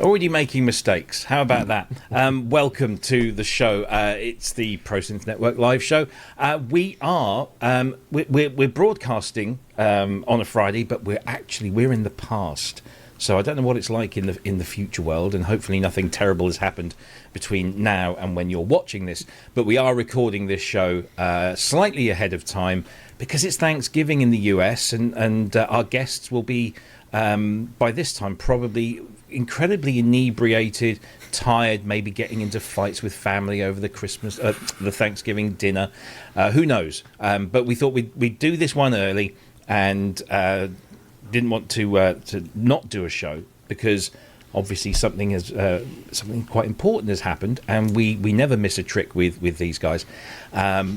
Already making mistakes. How about that? Welcome to the show. It's the ProSynth Network live show. We're broadcasting on a Friday, but we're in the past. So I don't know what it's like in the future world, and hopefully nothing terrible has happened between now and when you're watching this. But we are recording this show slightly ahead of time because it's Thanksgiving in the US, and our guests will be by this time probably incredibly inebriated, tired, maybe getting into fights with family over the Thanksgiving dinner. Who knows? But we thought we'd do this one early, and didn't want to not do a show because obviously something quite important has happened, and we never miss a trick with these guys.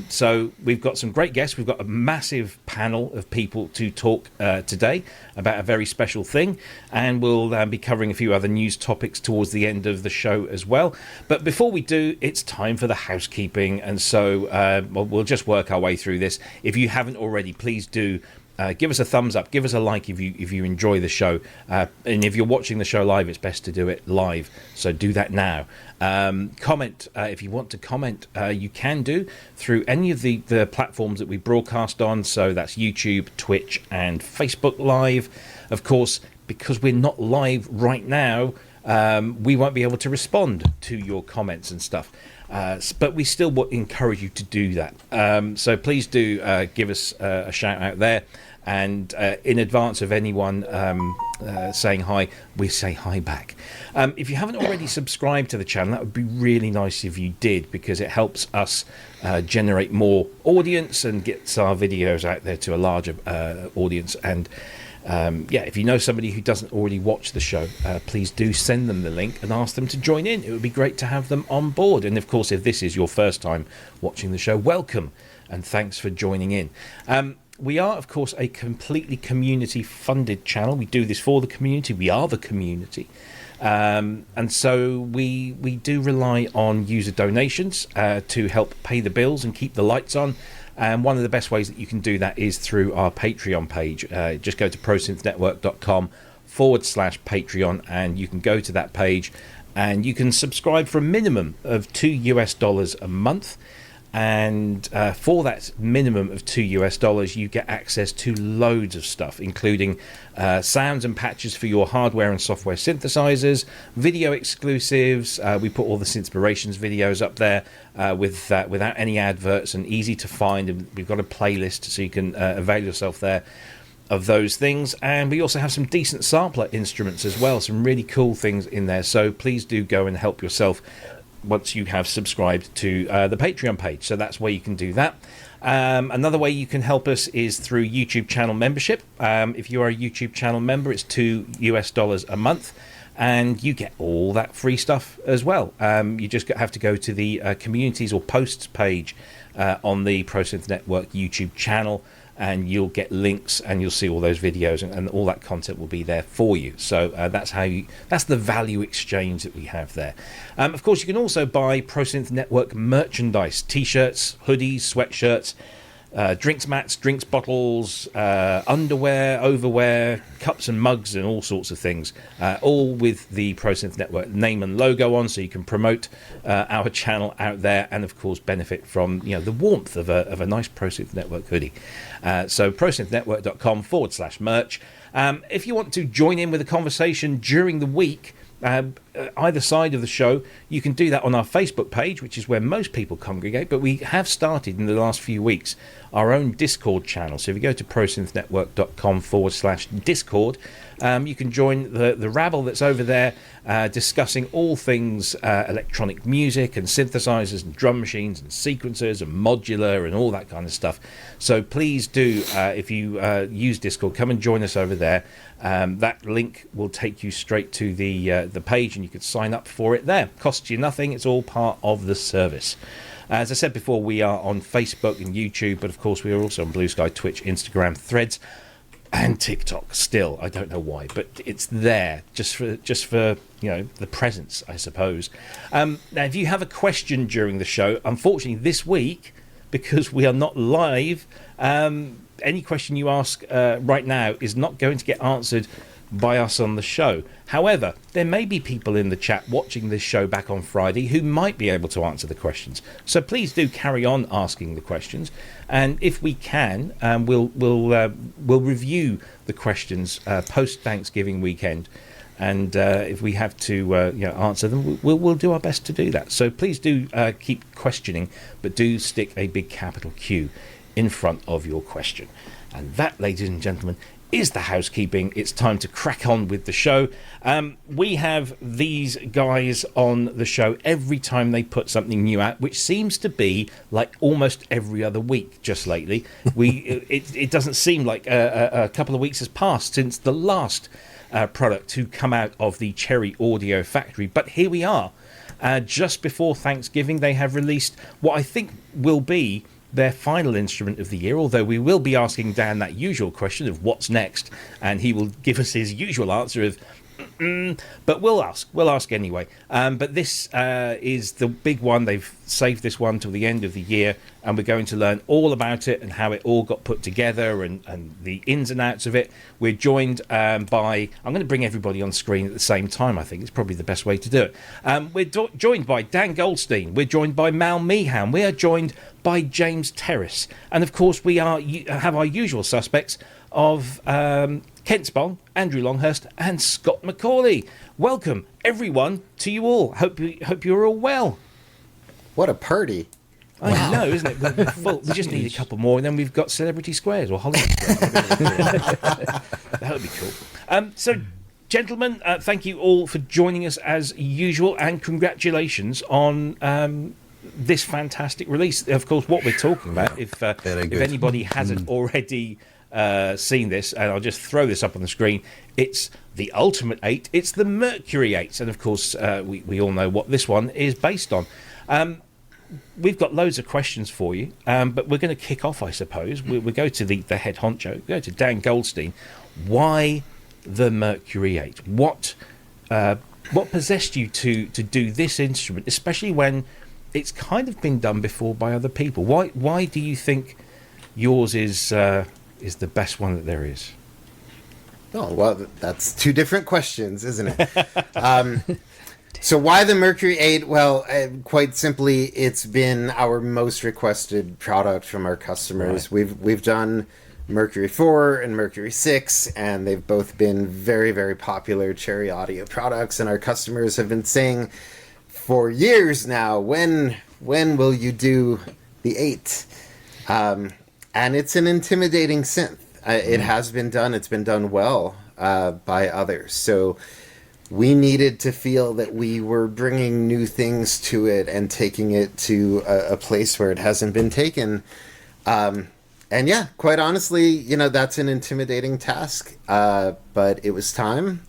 So we've got some great guests. We've got a massive panel of people to talk today about a very special thing, and we'll be covering a few other news topics towards the end of the show as well. But before we do, it's time for the housekeeping, and so we'll just work our way through this. If you haven't already, please do give us a thumbs up, give us a like if you enjoy the show, and if you're watching the show live, it's best to do it live, so do that now. Comment if you want to comment. You can do through any of the platforms that we broadcast on, so that's YouTube, Twitch and Facebook Live. Of course, because we're not live right now, we won't be able to respond to your comments and stuff. But we still encourage you to do that. So please do give us a shout out there. And in advance of anyone saying hi, we say hi back. If you haven't already subscribed to the channel, that would be really nice if you did, because it helps us generate more audience and gets our videos out there to a larger audience. And if you know somebody who doesn't already watch the show, please do send them the link and ask them to join in. It would be great to have them on board. And of course, if this is your first time watching the show, welcome and thanks for joining in. We are, of course, a completely community-funded channel. We do this for the community. We are the community. And so we do rely on user donations to help pay the bills and keep the lights on. And one of the best ways that you can do that is through our Patreon page. Just go to prosynthnetwork.com/Patreon, and you can go to that page and you can subscribe for a minimum of $2 a month. And for that minimum of $2, you get access to loads of stuff, including sounds and patches for your hardware and software synthesizers, video exclusives. We put all the Synthspirations videos up there without any adverts and easy to find. And we've got a playlist so you can avail yourself there of those things. And we also have some decent sampler instruments as well, some really cool things in there. So please do go and help yourself once you have subscribed to the Patreon page. So that's where you can do that. Another way you can help us is through YouTube channel membership. If you are a YouTube channel member, it's $2 a month, and you get all that free stuff as well. You just have to go to the communities or posts page on the ProSynth Network YouTube channel, and you'll get links and you'll see all those videos, and all that content will be there for you. So that's the value exchange that we have there. Of course, you can also buy ProSynth Network merchandise, t-shirts, hoodies, sweatshirts, drinks mats, drinks bottles, underwear, overwear, cups and mugs, and all sorts of things, all with the ProSynth Network name and logo on, so you can promote our channel out there, and of course benefit from the warmth of a nice ProSynth Network hoodie. So prosynthnetwork.com/merch. If you want to join in with a conversation during the week, either side of the show, you can do that on our Facebook page, which is where most people congregate, but we have started in the last few weeks our own Discord channel. So if you go to prosynthnetwork.com/Discord, you can join the rabble that's over there, discussing all things electronic music and synthesizers and drum machines and sequencers and modular and all that kind of stuff. So please do, if you use Discord, come and join us over there. That link will take you straight to the page, and you could sign up for it there. Costs you nothing. It's all part of the service. As I said before, we are on Facebook and YouTube, but of course we are also on Blue Sky, Twitch, Instagram, Threads, and TikTok. Still, I don't know why, but it's there just for the presence, I suppose. Now, if you have a question during the show, unfortunately this week, because we are not live, any question you ask right now is not going to get answered by us on the show. However, there may be people in the chat watching this show back on Friday who might be able to answer the questions. So please do carry on asking the questions, and if we can, we'll review the questions post Thanksgiving weekend. And if we have to answer them, we'll do our best to do that. So please do keep questioning, but do stick a big capital Q in front of your question. And that, ladies and gentlemen, is the housekeeping. It's time to crack on with the show. We have these guys on the show every time they put something new out, which seems to be like almost every other week just lately. It doesn't seem like a couple of weeks has passed since the last product to come out of the Cherry Audio factory, but here we are. Just before Thanksgiving, they have released what I think will be their final instrument of the year, although we will be asking Dan that usual question of what's next, and he will give us his usual answer of but we'll ask anyway. But this is the big one. They've saved this one till the end of the year, and we're going to learn all about it and how it all got put together and the ins and outs of it. We're joined by, I'm going to bring everybody on screen at the same time. I think it's probably the best way to do it. We're joined by Dan Goldstein. We're joined by Mal Meehan. We are joined by James Terriss, and of course we have our usual suspects of Kent Spong, Andrew Longhurst, and Scott McAuley. Welcome, everyone, to you all. Hope you're all well. What a party. I know, isn't it? We're full. We just need a couple more, and then we've got Celebrity Squares or Hollywood Squares. That would be cool. So, gentlemen, thank you all for joining us as usual, and congratulations on this fantastic release. Of course, what we're talking about, if anybody hasn't already seen this, and I'll just throw this up on the screen, it's the Ultimate 8, it's the Mercury 8, and of course we all know what this one is based on. We've got loads of questions for you, but we're going to kick off, I suppose. We go to the head honcho, we go to Dan Goldstein. Why the Mercury 8? What possessed you to do this instrument, especially when it's kind of been done before by other people? Why do you think yours is the best one that there is? Oh, well, that's two different questions, isn't it? So why the Mercury 8? Well, quite simply, it's been our most requested product from our customers. Right. We've done Mercury 4 and Mercury 6, and they've both been very, very popular Cherry Audio products, and our customers have been saying for years now, when will you do the 8? And it's an intimidating synth. It has been done. It's been done well by others. So we needed to feel that we were bringing new things to it and taking it to a place where it hasn't been taken. And yeah, quite honestly, that's an intimidating task. But it was time,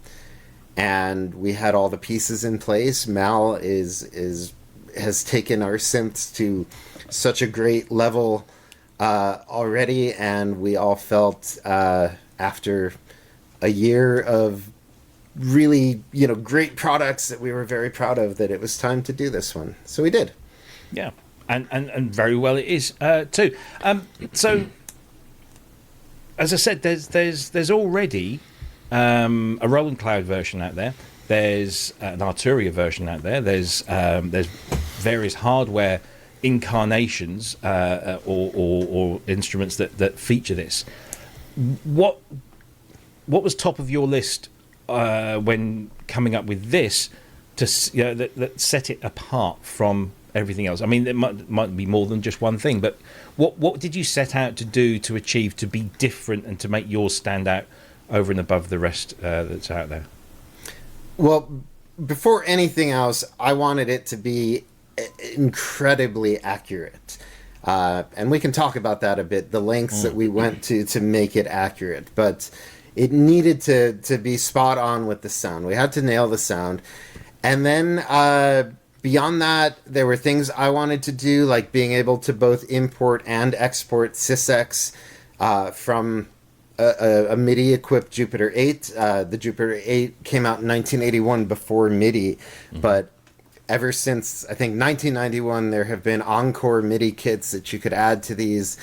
and we had all the pieces in place. Mal has taken our synths to such a great level already, and we all felt after a year of really great products that we were very proud of, that it was time to do this one. So we did. Yeah, and very well it is too. So as I said, there's already a Roland Cloud version out there. There's an Arturia version out there. There's various hardware incarnations or instruments that feature this. What was top of your list when coming up with this that set it apart from everything else? I mean, it might be more than just one thing, but what did you set out to do to achieve to be different and to make yours stand out over and above the rest that's out there? Well, before anything else, I wanted it to be incredibly accurate, and we can talk about that a bit, the lengths that we went to make it accurate, but it needed to be spot on with the sound. We had to nail the sound. And then beyond that, there were things I wanted to do, like being able to both import and export SysX from a MIDI-equipped Jupiter 8. The Jupiter 8 came out in 1981 before MIDI, but ever since, I think, 1991, there have been Encore MIDI kits that you could add to these.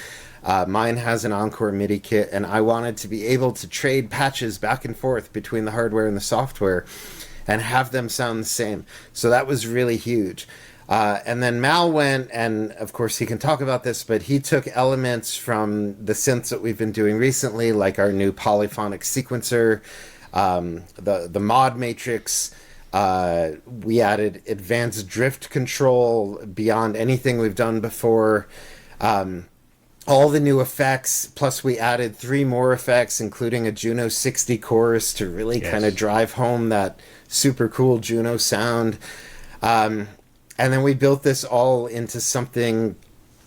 Mine has an Encore MIDI kit, and I wanted to be able to trade patches back and forth between the hardware and the software and have them sound the same. So that was really huge. And then Mal went, and of course he can talk about this, but he took elements from the synths that we've been doing recently, like our new polyphonic sequencer, the mod matrix. We added advanced drift control beyond anything we've done before. All the new effects, plus we added 3 more effects, including a Juno 60 chorus to really kind of drive home that super cool Juno sound. And then we built this all into something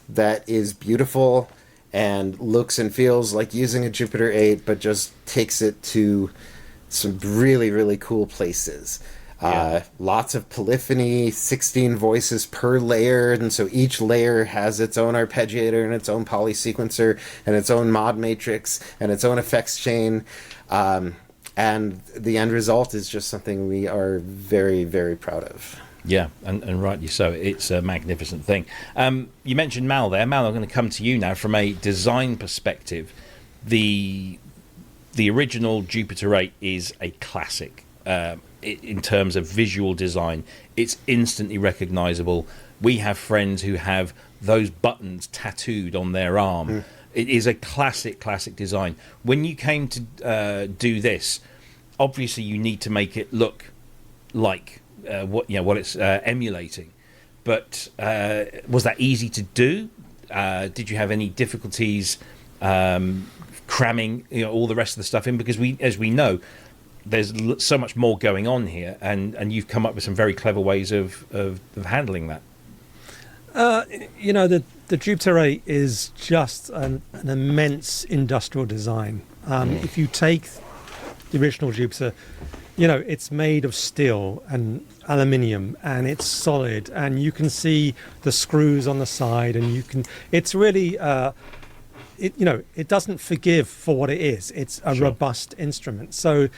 that is beautiful and looks and feels like using a Jupiter 8, but just takes it to some really, really cool places. Lots of polyphony, 16 voices per layer, and so each layer has its own arpeggiator and its own poly sequencer and its own mod matrix and its own effects chain, and the end result is just something we are very, very proud of. Yeah, and rightly so. It's a magnificent thing. You mentioned Mal there. Mal, I'm going to come to you now from a design perspective. The original Jupiter 8 is a classic. In terms of visual design, it's instantly recognizable. We have friends who have those buttons tattooed on their arm. It is a classic design. When you came to do this, obviously you need to make it look like what it's emulating. But was that easy to do? Did you have any difficulties cramming all the rest of the stuff in? Because as we know, there's so much more going on here, and you've come up with some very clever ways of handling that. The Jupiter 8 is just an immense industrial design. If you take the original Jupiter, it's made of steel and aluminium, and it's solid, and you can see the screws on the side, and it's really it doesn't forgive for what it is. It's a robust instrument. So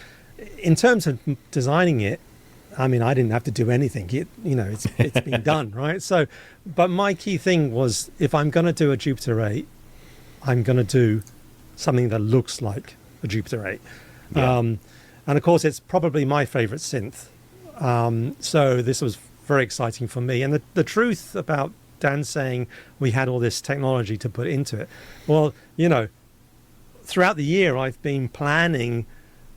in terms of designing it, I mean, I didn't have to do anything. It's been done, right? So, but my key thing was, if I'm going to do a Jupiter 8, I'm going to do something that looks like a Jupiter 8. Yeah. And of course, it's probably my favorite synth. So this was very exciting for me. And the truth about Dan saying we had all this technology to put into it, well, throughout the year, I've been planning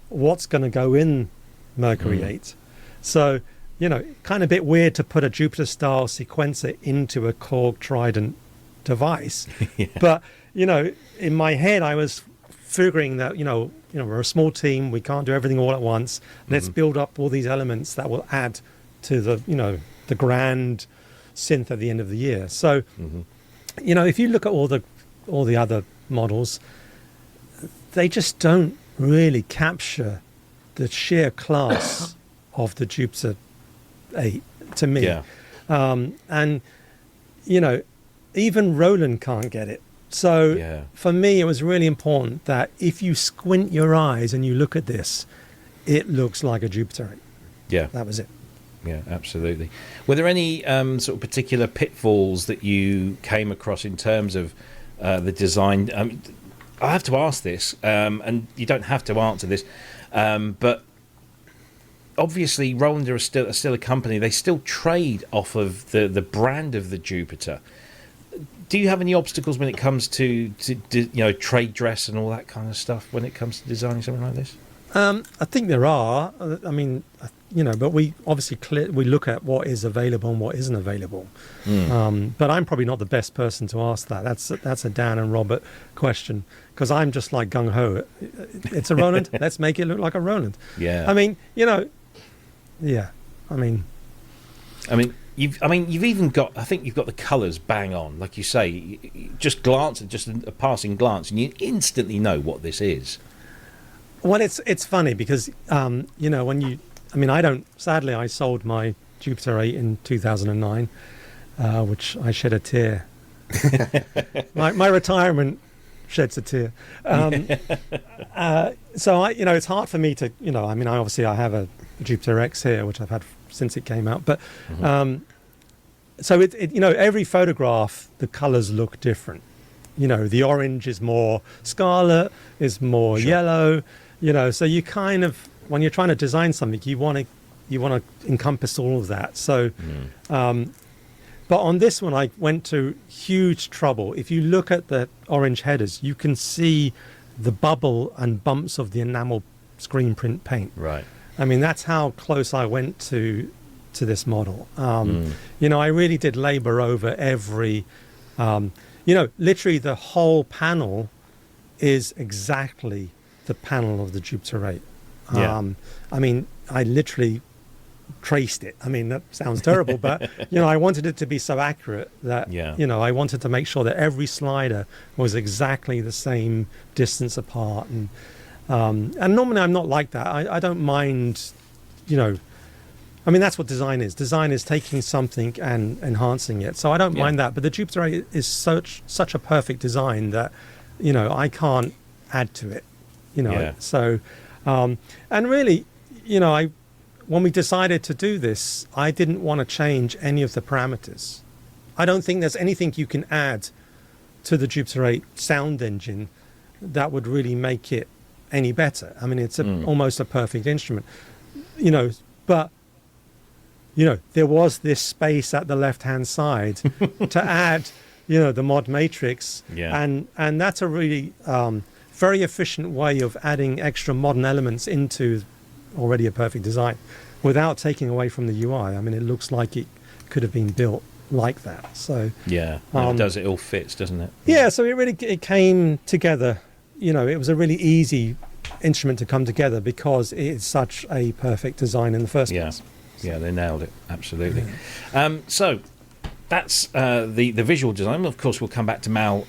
what's going to go in Mercury 8. So, kind of a bit weird to put a Jupiter-style sequencer into a Korg Trident device. Yeah. But, in my head, I was figuring that, we're a small team, we can't do everything all at once. Let's build up all these elements that will add to the grand synth at the end of the year. So, if you look at all the other models, they just don't really capture the sheer class of the Jupiter 8 to me. Yeah. And even Roland can't get it. So for me, it was really important that if you squint your eyes and you look at this, it looks like a Jupiter 8. Yeah. That was it. Yeah, absolutely. Were there any sort of particular pitfalls that you came across in terms of the design? I have to ask this, and you don't have to answer this, but obviously Roland are still a company. They still trade off of the brand of the Jupiter. Do you have any obstacles when it comes to trade dress and all that kind of stuff when it comes to designing something like this? I think there are. I mean, but we obviously we look at what is available and what isn't available. But I'm probably not the best person to ask that. That's a Dan and Robert question, because I'm just like gung ho. It's a Roland. Let's make it look like a Roland. Yeah. I mean, yeah. I mean, you've even got. I think you've got the colours bang on, like you say. You just glance at just a passing glance, and you instantly know what this is. Well, it's funny because when you. I mean, sadly, I sold my Jupiter 8 in 2009, which I shed a tear. my retirement sheds a tear. So it's hard for me to, I have a Jupiter X here, which I've had since it came out. But so every photograph, the colors look different. the orange is more scarlet, is more yellow, so you kind of, when you're trying to design something, you want to encompass all of that. So, but on this one, I went to huge trouble. If you look at the orange headers, you can see the bubble and bumps of the enamel screen print paint. Right. I mean, that's how close I went to this model. I really did labor over every, literally the whole panel is exactly the panel of the Jupiter 8. I mean, I literally traced it. I mean, that sounds terrible, but I wanted it to be so accurate that I wanted to make sure that every slider was exactly the same distance apart. And normally I'm not like that. I don't mind, I mean, that's what design is. Design is taking something and enhancing it. So I don't mind that. But the Jupiter 8 is such a perfect design that I can't add to it. So and really, when we decided to do this, I didn't want to change any of the parameters. I don't think there's anything you can add to the Jupiter 8 sound engine that would really make it any better. I mean, it's almost a perfect instrument, but there was this space at the left-hand side to add, the mod matrix, and that's a really very efficient way of adding extra modern elements into already a perfect design without taking away from the UI. I mean, it looks like it could have been built like that. So it does. It all fits, doesn't it? Yeah. So it came together. It was a really easy instrument to come together because it's such a perfect design in the first place. Yeah, they nailed it. Absolutely. So that's the visual design. Of course, we'll come back to Mal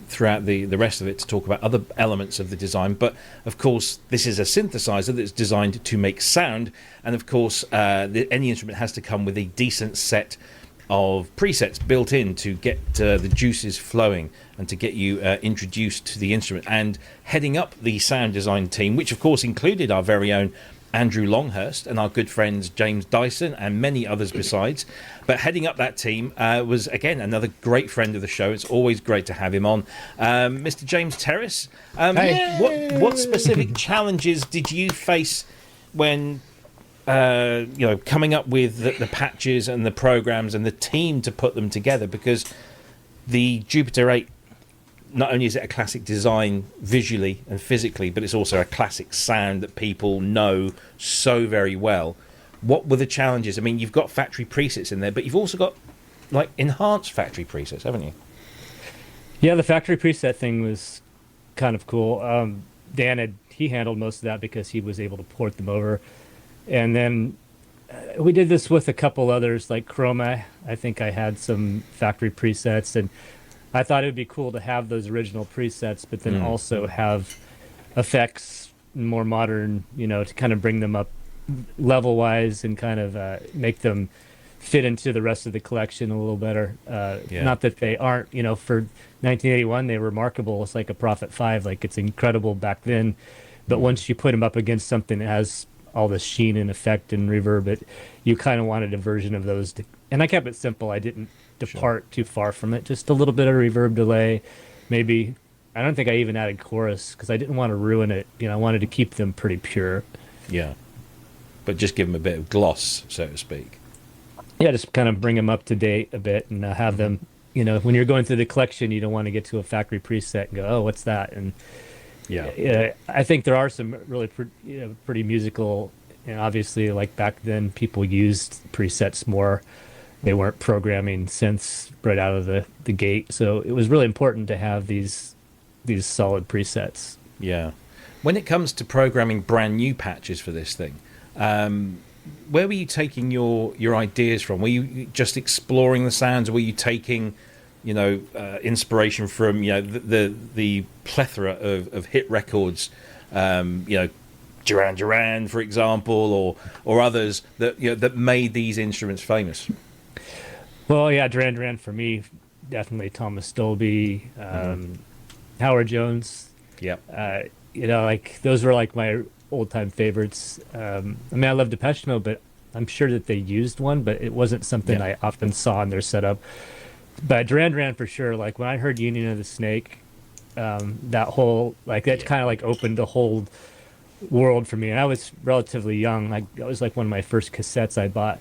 throughout the rest of it to talk about other elements of the design. But, of course, this is a synthesizer that's designed to make sound. And, of course, any instrument has to come with a decent set of presets built in to get the juices flowing and to get you introduced to the instrument. And heading up the sound design team, which, of course, included our very own Andrew Longhurst and our good friends James Dyson and many others besides. But heading up that team was, again, another great friend of the show. It's always great to have him on. Mr. James Terriss. Hey. What specific challenges did you face when coming up with the patches and the programs and the team to put them together? Because the Jupiter 8, not only is it a classic design visually and physically, but it's also a classic sound that people know so very well. What were the challenges? I mean, you've got factory presets in there, but you've also got like enhanced factory presets, haven't you? Yeah, the factory preset thing was kind of cool. Dan he handled most of that because he was able to port them over. And then we did this with a couple others, like Chroma. I think I had some factory presets, and I thought it would be cool to have those original presets, but then also have effects more modern, to kind of bring them up level-wise and kind of make them fit into the rest of the collection a little better. Not that they aren't, for 1981, they were remarkable. It's like a Prophet 5, like it's incredible back then. But once you put them up against something that has all the sheen and effect and reverb, you kind of wanted a version of those. And I kept it simple. I didn't depart too far from it. Just a little bit of reverb delay. Maybe, I don't think I even added chorus because I didn't want to ruin it. I wanted to keep them pretty pure. Yeah. But just give them a bit of gloss, so to speak. Yeah, just kind of bring them up to date a bit and have them, when you're going through the collection, you don't want to get to a factory preset and go, oh, what's that? And I think there are some really pretty musical, and obviously like back then people used presets more. They weren't programming synths right out of the gate. So it was really important to have these solid presets. Yeah. When it comes to programming brand new patches for this thing, where were you taking your ideas from? Were you just exploring the sounds? Or were you taking, inspiration from, the plethora of hit records, Duran Duran, for example, or others that that made these instruments famous? Well, yeah, Duran Duran for me, definitely Thomas Dolby, Howard Jones. Yep. Like those were like my old-time favorites. I mean, I love Depeche Mode, but I'm sure that they used one, but it wasn't something I often saw in their setup. but Duran Duran for sure. Like when I heard Union of the Snake, that whole like that kind of like opened the whole world for me. And I was relatively young. That was like one of my first cassettes I bought,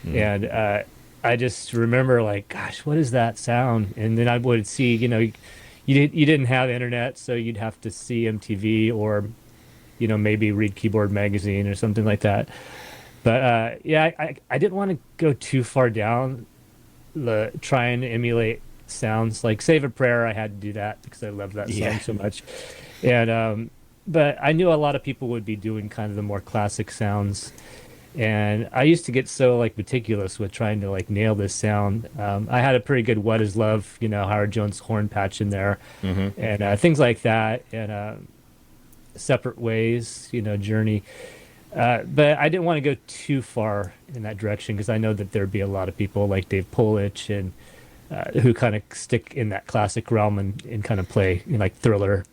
and I just remember like, gosh, what is that sound? And then I would see, you didn't have internet, so you'd have to see MTV or, maybe read Keyboard Magazine or something like that. But yeah, I didn't want to go too far down trying to emulate sounds like Save a Prayer. I had to do that because I love that song so much. And but I knew a lot of people would be doing kind of the more classic sounds, and I used to get so like meticulous with trying to like nail this sound. I had a pretty good What Is Love, Howard Jones horn patch in there, and things like that, and Separate Ways, Journey. But I didn't want to go too far in that direction because I know that there'd be a lot of people like Dave Polich and who kind of stick in that classic realm and kind of play like Thriller,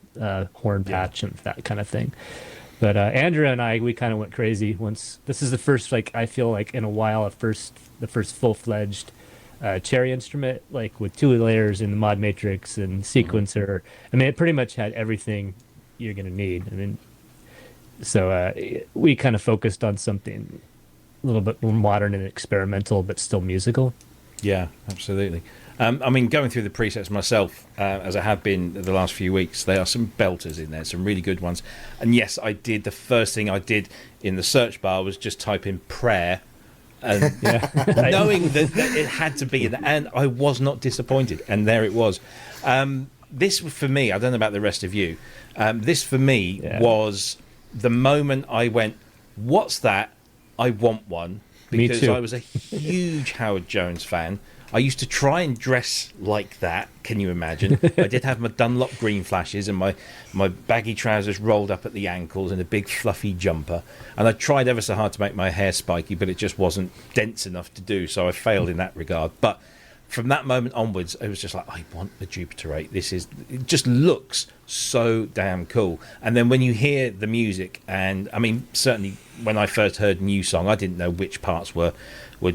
horn patch and that kind of thing. But Andrew and I, we kind of went crazy once. This is the first, like, I feel like in a while, the first full-fledged Cherry instrument, like with 2 layers in the mod matrix and sequencer. I mean, it pretty much had everything you're going to need. I mean, so we kind of focused on something a little bit more modern and experimental, but still musical. Yeah, absolutely. I mean, going through the presets myself, as I have been the last few weeks, there are some belters in there, some really good ones. And yes, I did. The first thing I did in the search bar was just type in prayer, and knowing that it had to be, and I was not disappointed. And there it was. This for me, I don't know about the rest of you. This for me was the moment I went, "What's that? I want one." Because I was a huge Howard Jones fan. I used to try and dress like that. Can you imagine? I did have my Dunlop green flashes and my baggy trousers rolled up at the ankles and a big fluffy jumper. And I tried ever so hard to make my hair spiky, but it just wasn't dense enough to do. So I failed in that regard. But from that moment onwards, it was just like, I want the Jupiter 8. It just looks so damn cool. And then when you hear the music, and I mean, certainly when I first heard New Song, I didn't know which parts were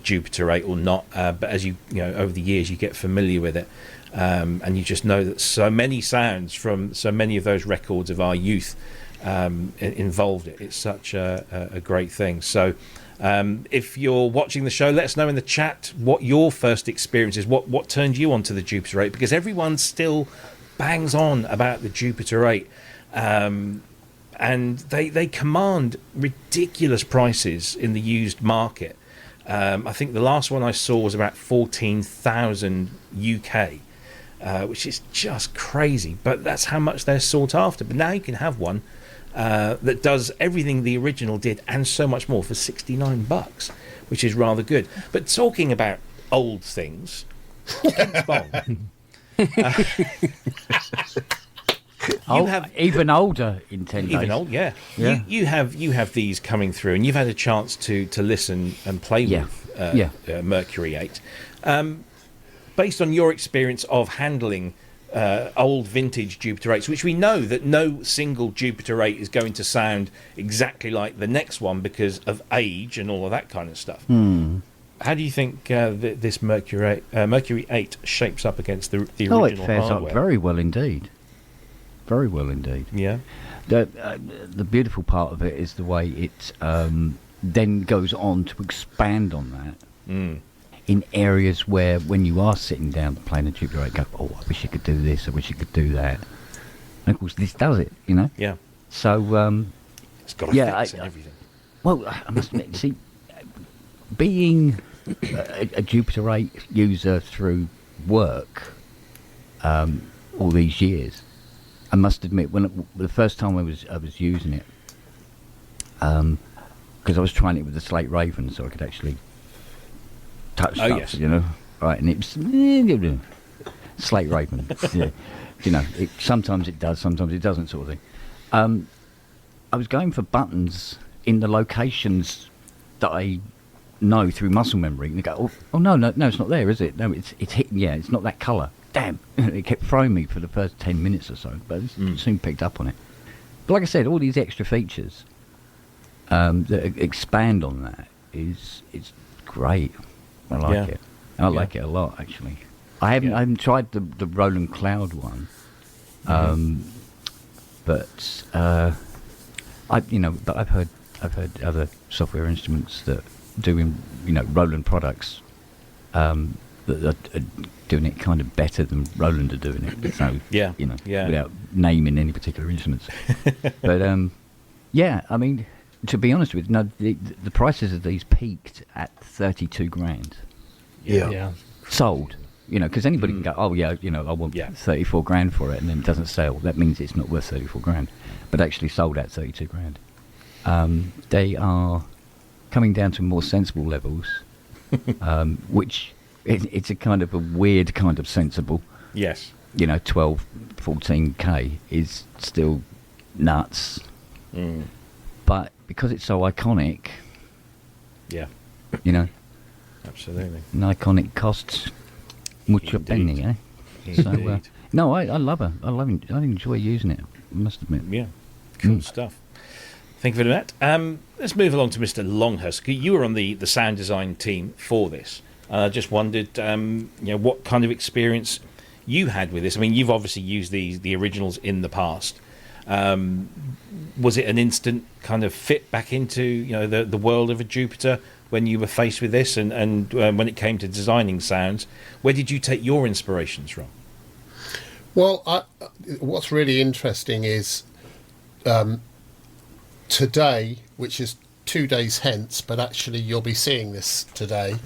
Jupiter 8 or not. But as you over the years, you get familiar with it. And you just know that so many sounds from so many of those records of our youth involved it. It's such a great thing. So if you're watching the show, let us know in the chat what your first experience is, what turned you onto the Jupiter 8, because everyone still bangs on about the Jupiter 8, and they command ridiculous prices in the used market. I think the last one I saw was about 14,000 UK, which is just crazy, but that's how much they're sought after. But now you can have one that does everything the original did and so much more for $69, which is rather good. But talking about old things, Spong, you have even older in 10 days. Even old, yeah. You have these coming through, and you've had a chance to listen and play with Mercury 8. Based on your experience of handling old vintage Jupiter 8s, which we know that no single Jupiter 8 is going to sound exactly like the next one because of age and all of that kind of stuff. How do you think this Mercury 8 shapes up against the original hardware? It fares up very well indeed. Very well indeed. Yeah. The beautiful part of it is the way it then goes on to expand on that in areas where, when you are sitting down playing a Jupiter 8, go, oh, I wish you could do this, I wish you could do that. And of course, this does it, Yeah. So, it's got a fix and everything. Well, I must admit, see, being a Jupiter 8 user through work all these years, I must admit, when the first time I was using it, because I was trying it with the Slate Raven, so I could actually touch stuff, right? And it's Slate Raven, sometimes it does, sometimes it doesn't, sort of thing. I was going for buttons in the locations that I know through muscle memory, and they go, oh no, it's not there, is it? No, it's hitting, it's not that colour. Damn, it kept throwing me for the first 10 minutes or so, but it soon picked up on it. But like I said, all these extra features that expand on that it's great. I like it. I like it a lot, actually. I haven't tried the Roland Cloud one, but I've heard other software instruments that doing Roland products that are doing it kind of better than Roland are doing it. So without naming any particular instruments, but I mean, to be honest with you, the prices of these peaked at 32 grand. Yeah. Sold. Because anybody can go, I want 34 grand for it, and then it doesn't sell. That means it's not worth 34 grand, but actually sold at 32 grand. They are coming down to more sensible levels, which it's a kind of a weird kind of sensible. Yes. 12, 14k is still nuts. But because it's so iconic, absolutely, an iconic costs mucho penny, eh? So, no, I love her. I enjoy using it, I must admit. Yeah, cool stuff. Thank you for that. Let's move along to Mr. Longhurst. You were on the sound design team for this. I just wondered, what kind of experience you had with this. I mean, you've obviously used the originals in the past. Was it an instant kind of fit back into the world of a Jupiter when you were faced with this, and when it came to designing sounds? Where did you take your inspirations from? Well, what's really interesting is today, which is 2 days hence, but actually you'll be seeing this today.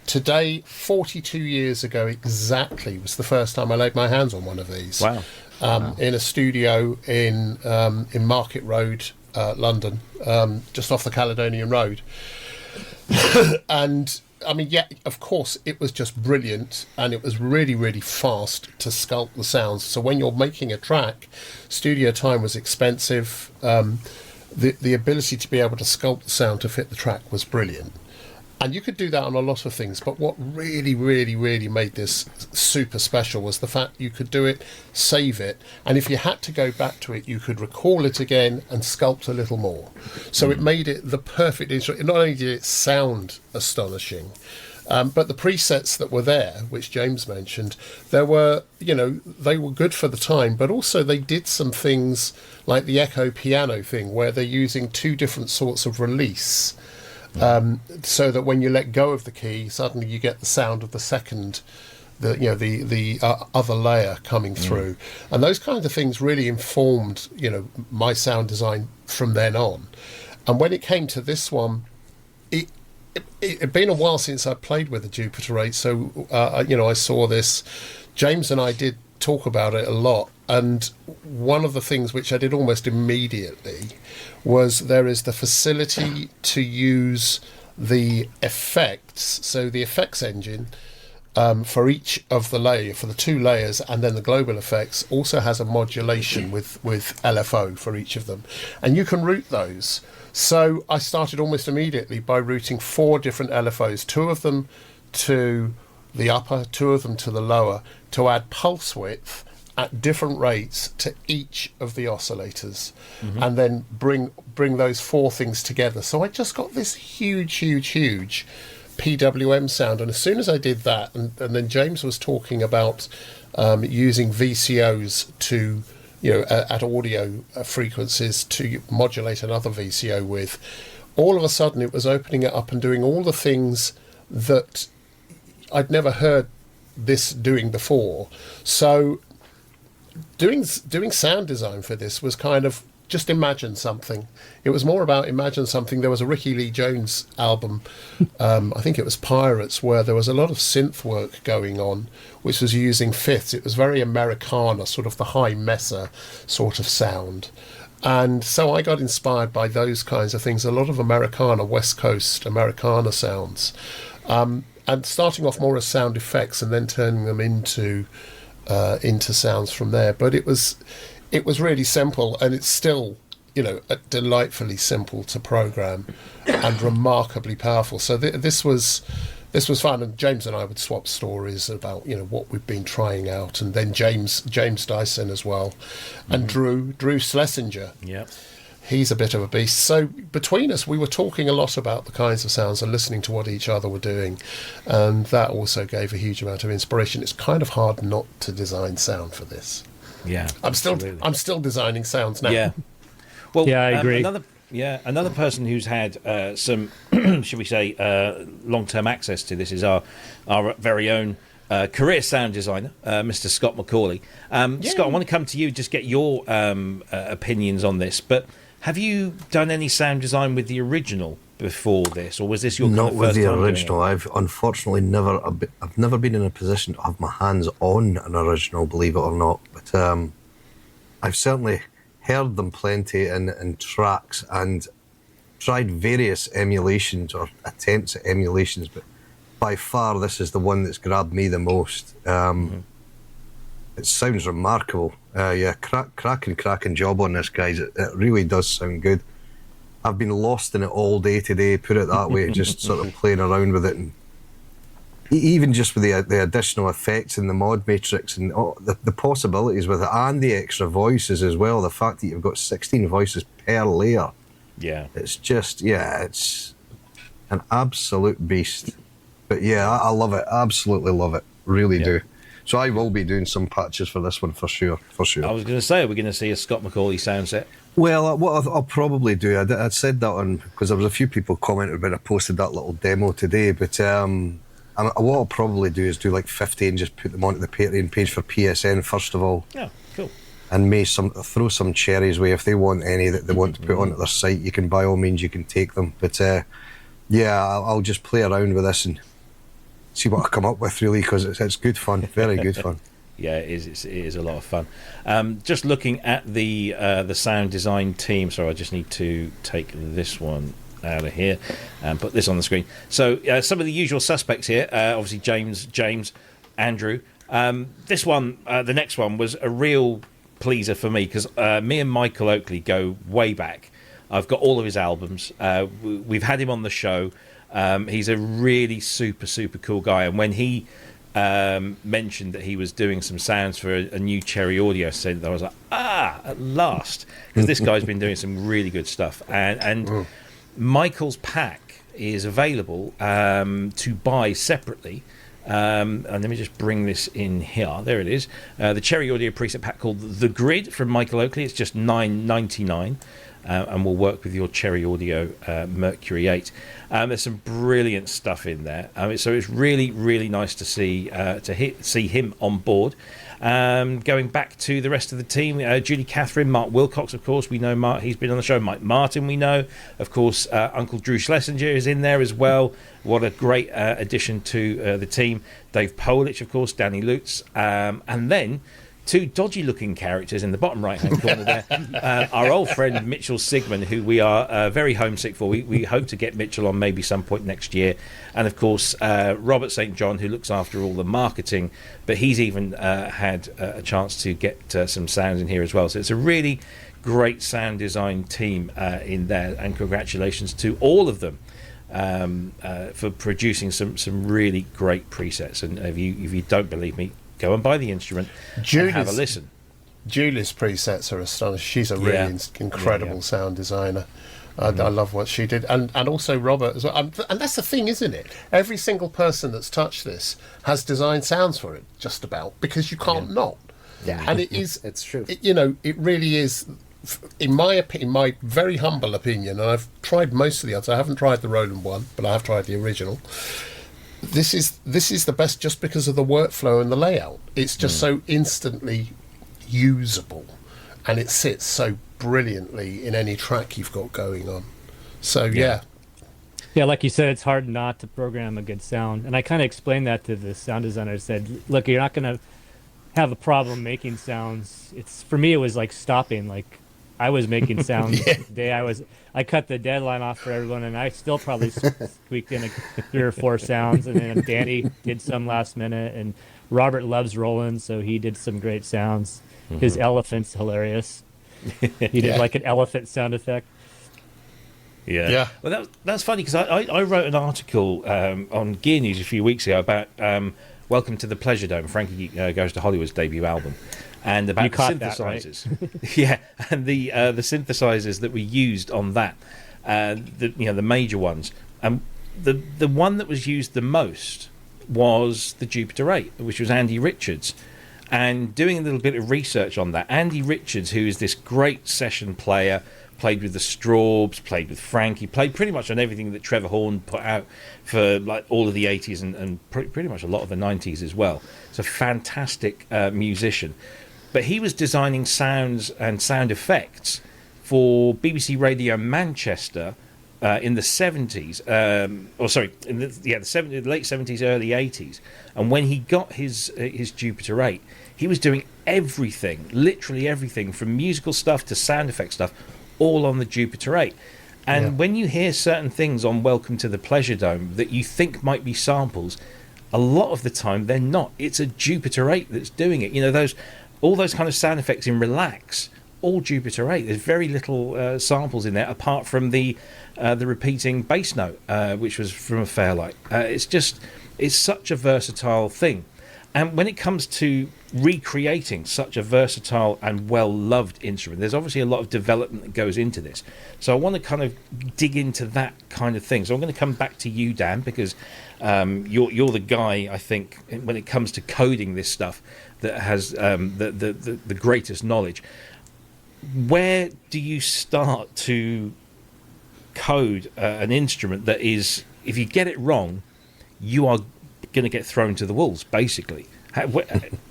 Today, 42 years ago exactly, was the first time I laid my hands on one of these. Wow. In a studio in Market Road, London, just off the Caledonian Road. And I mean, of course, it was just brilliant, and it was really, really fast to sculpt the sounds. So when you're making a track, studio time was expensive. The ability to be able to sculpt the sound to fit the track was brilliant. And you could do that on a lot of things, but what really, really, really made this super special was the fact you could do it, save it, and if you had to go back to it, you could recall it again and sculpt a little more. So it made it the perfect instrument. Not only did it sound astonishing, but the presets that were there, which James mentioned, they were good for the time, but also they did some things like the echo piano thing, where they're using two different sorts of release. So that when you let go of the key, suddenly you get the sound of the second, the other layer coming through, and those kinds of things really informed my sound design from then on. And when it came to this one, it had been a while since I played with the Jupiter 8, so I saw this. James and I did talk about it a lot, and one of the things which I did almost immediately was there is the facility to use the effects, so the effects engine for each of the layer, for the two layers, and then the global effects also has a modulation with LFO for each of them, and you can route those. So I started almost immediately by routing 4 different LFOs, 2 of them to the upper, 2 of them to the lower, to add pulse width at different rates to each of the oscillators, and then bring those 4 things together. So I just got this huge PWM sound. And as soon as I did that, and then James was talking about using VCOs to, at audio frequencies to modulate another VCO with, all of a sudden it was opening it up and doing all the things that I'd never heard this doing before. So doing sound design for this was kind of just imagine something. It was more about imagine something. There was a Ricky Lee Jones album, I think it was Pirates, where there was a lot of synth work going on, which was using fifths. It was very Americana, sort of the high Mesa sort of sound. And so I got inspired by those kinds of things, a lot of Americana, West Coast Americana sounds. And starting off more as sound effects and then turning them into sounds from there. But it was really simple, and it's still delightfully simple to program and remarkably powerful. So this was fun, and James and I would swap stories about what we've been trying out, and then James Dyson as well, and Drew Schlesinger. Yep. He's a bit of a beast. So between us, we were talking a lot about the kinds of sounds and listening to what each other were doing, and that also gave a huge amount of inspiration. It's kind of hard not to design sound for this. Yeah, I'm still designing sounds now. Yeah. Well, Yeah, I agree. Another person who's had some, should we say, long-term access to this is our very own career sound designer, Mr. Scott McAuley. Scott, I want to come to you, just get your opinions on this. But have you done any sound design with the original before this, or was this your not kind of with first the time doing original? I've unfortunately never been in a position to have my hands on an original, believe it or not. But I've certainly heard them plenty in tracks and tried various emulations or attempts at emulations, but by far this is the one that's grabbed me the most. It sounds remarkable. Cracking job on this, guys. It really does sound good. I've been lost in it all day today, put it that way, just sort of playing around with it, and even just with the additional effects in the mod matrix and the possibilities with it, and the extra voices as well. The fact that you've got 16 voices per layer. Yeah. It's just, it's an absolute beast. But yeah, I love it. Absolutely love it. Really do. So I will be doing some patches for this one for sure. I was going to say, are we going to see a Scott McAuley sound set? Well, what I'll probably do, I'd said that on, because there was a few people commented when I posted that little demo today, but what I'll probably do is do like 50 and just put them onto the Patreon page for PSN first of all. Yeah, cool. And throw some cherries away if they want any that they want to put onto their site. You can, by all means, you can take them. But I'll just play around with this and see what I come up with, really, because it's good fun, very good fun. Yeah, it is a lot of fun. Just looking at the sound design team. Sorry, I just need to take this one out of here and put this on the screen. So some of the usual suspects here, obviously James, Andrew. This one, the next one, was a real pleaser for me because me and Michael Oakley go way back. I've got all of his albums. We've had him on the show. He's a really super cool guy, and when he mentioned that he was doing some sounds for a new Cherry Audio synth, I was like, at last, because this guy's been doing some really good stuff. And Michael's pack is available to buy separately. And let me just bring this in here. There it is. The Cherry Audio preset pack called The Grid from Michael Oakley. It's just $9.99. And will work with your Cherry Audio Mercury 8. There's some brilliant stuff in there. So it's really nice to see him on board. Going back to the rest of the team, Judy Catherine, Mark Wilcox, of course, we know Mark, he's been on the show. Mike Martin, we know. Of course, Uncle Drew Schlesinger is in there as well. What a great addition to the team. Dave Polich, of course, Danny Lutz. And then two dodgy-looking characters in the bottom right-hand corner there. Our old friend Mitchell Sigmund, who we are very homesick for. We hope to get Mitchell on maybe some point next year. And, of course, Robert St. John, who looks after all the marketing. But he's even had a chance to get some sounds in here as well. So it's a really great sound design team in there. And congratulations to all of them for producing some really great presets. And if you don't believe me, go and buy the instrument and have a listen. Julie's presets are astonishing. She's a really incredible sound designer. I love what she did. And also Robert as well. And that's the thing, isn't it? Every single person that's touched this has designed sounds for it, just about, because you can't not. Yeah. And it is... It's true. It really is, in my very humble opinion, and I've tried most of the others. I haven't tried the Roland one, but I have tried the original. This is the best just because of the workflow and the layout. It's just so instantly usable, and it sits so brilliantly in any track you've got going on. So yeah, like you said, it's hard not to program a good sound, and I kind of explained that to the sound designer. I said, look, you're not going to have a problem making sounds. It's, for me, it was like stopping. Like, I was making sounds the day I cut the deadline off for everyone, and I still probably squeaked in 3 or 4 sounds. And then Danny did some last minute, and Robert loves Roland, so he did some great sounds. His elephant's hilarious. He did like an elephant sound effect. Yeah. Well, that's funny because I wrote an article on Gear News a few weeks ago about Welcome to the Pleasure Dome, Frankie Goes to Hollywood's debut album. and about You the caught that, right? synthesizers. Yeah, and the synthesizers that were used on that, the major ones. The one that was used the most was the Jupiter 8, which was Andy Richards. And doing a little bit of research on that, Andy Richards, who is this great session player, played with the Straubs, played with Frankie, played pretty much on everything that Trevor Horn put out for like all of the 80s and pretty much a lot of the 90s as well. It's a fantastic musician. But he was designing sounds and sound effects for BBC Radio Manchester in the 70s, in the late 70s, early 80s. And when he got his Jupiter 8, he was doing everything, literally everything, from musical stuff to sound effect stuff, all on the Jupiter 8. And when you hear certain things on Welcome to the Pleasure Dome that you think might be samples, a lot of the time they're not. It's a Jupiter 8 that's doing it. All those kind of sound effects in Relax, all Jupiter 8. There's very little samples in there apart from the repeating bass note, which was from a Fairlight. It's such a versatile thing. And when it comes to recreating such a versatile and well-loved instrument, there's obviously a lot of development that goes into this. So I want to kind of dig into that kind of thing. So I'm going to come back to you, Dan, because you're the guy, I think, when it comes to coding this stuff, that has the greatest knowledge. Where do you start to code an instrument that is, if you get it wrong, you are going to get thrown to the wolves, basically?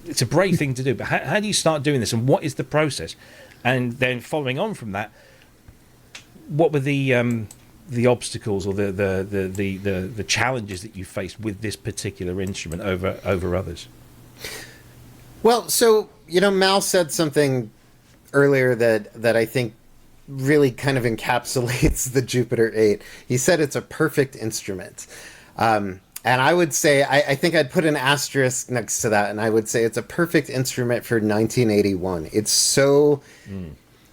It's a brave thing to do, but how do you start doing this, and what is the process? And then following on from that, what were the obstacles or the challenges that you faced with this particular instrument over others? Well, so Mal said something earlier that I think really kind of encapsulates the Jupiter 8. He said it's a perfect instrument. And I would say, I think I'd put an asterisk next to that, and I would say it's a perfect instrument for 1981. It's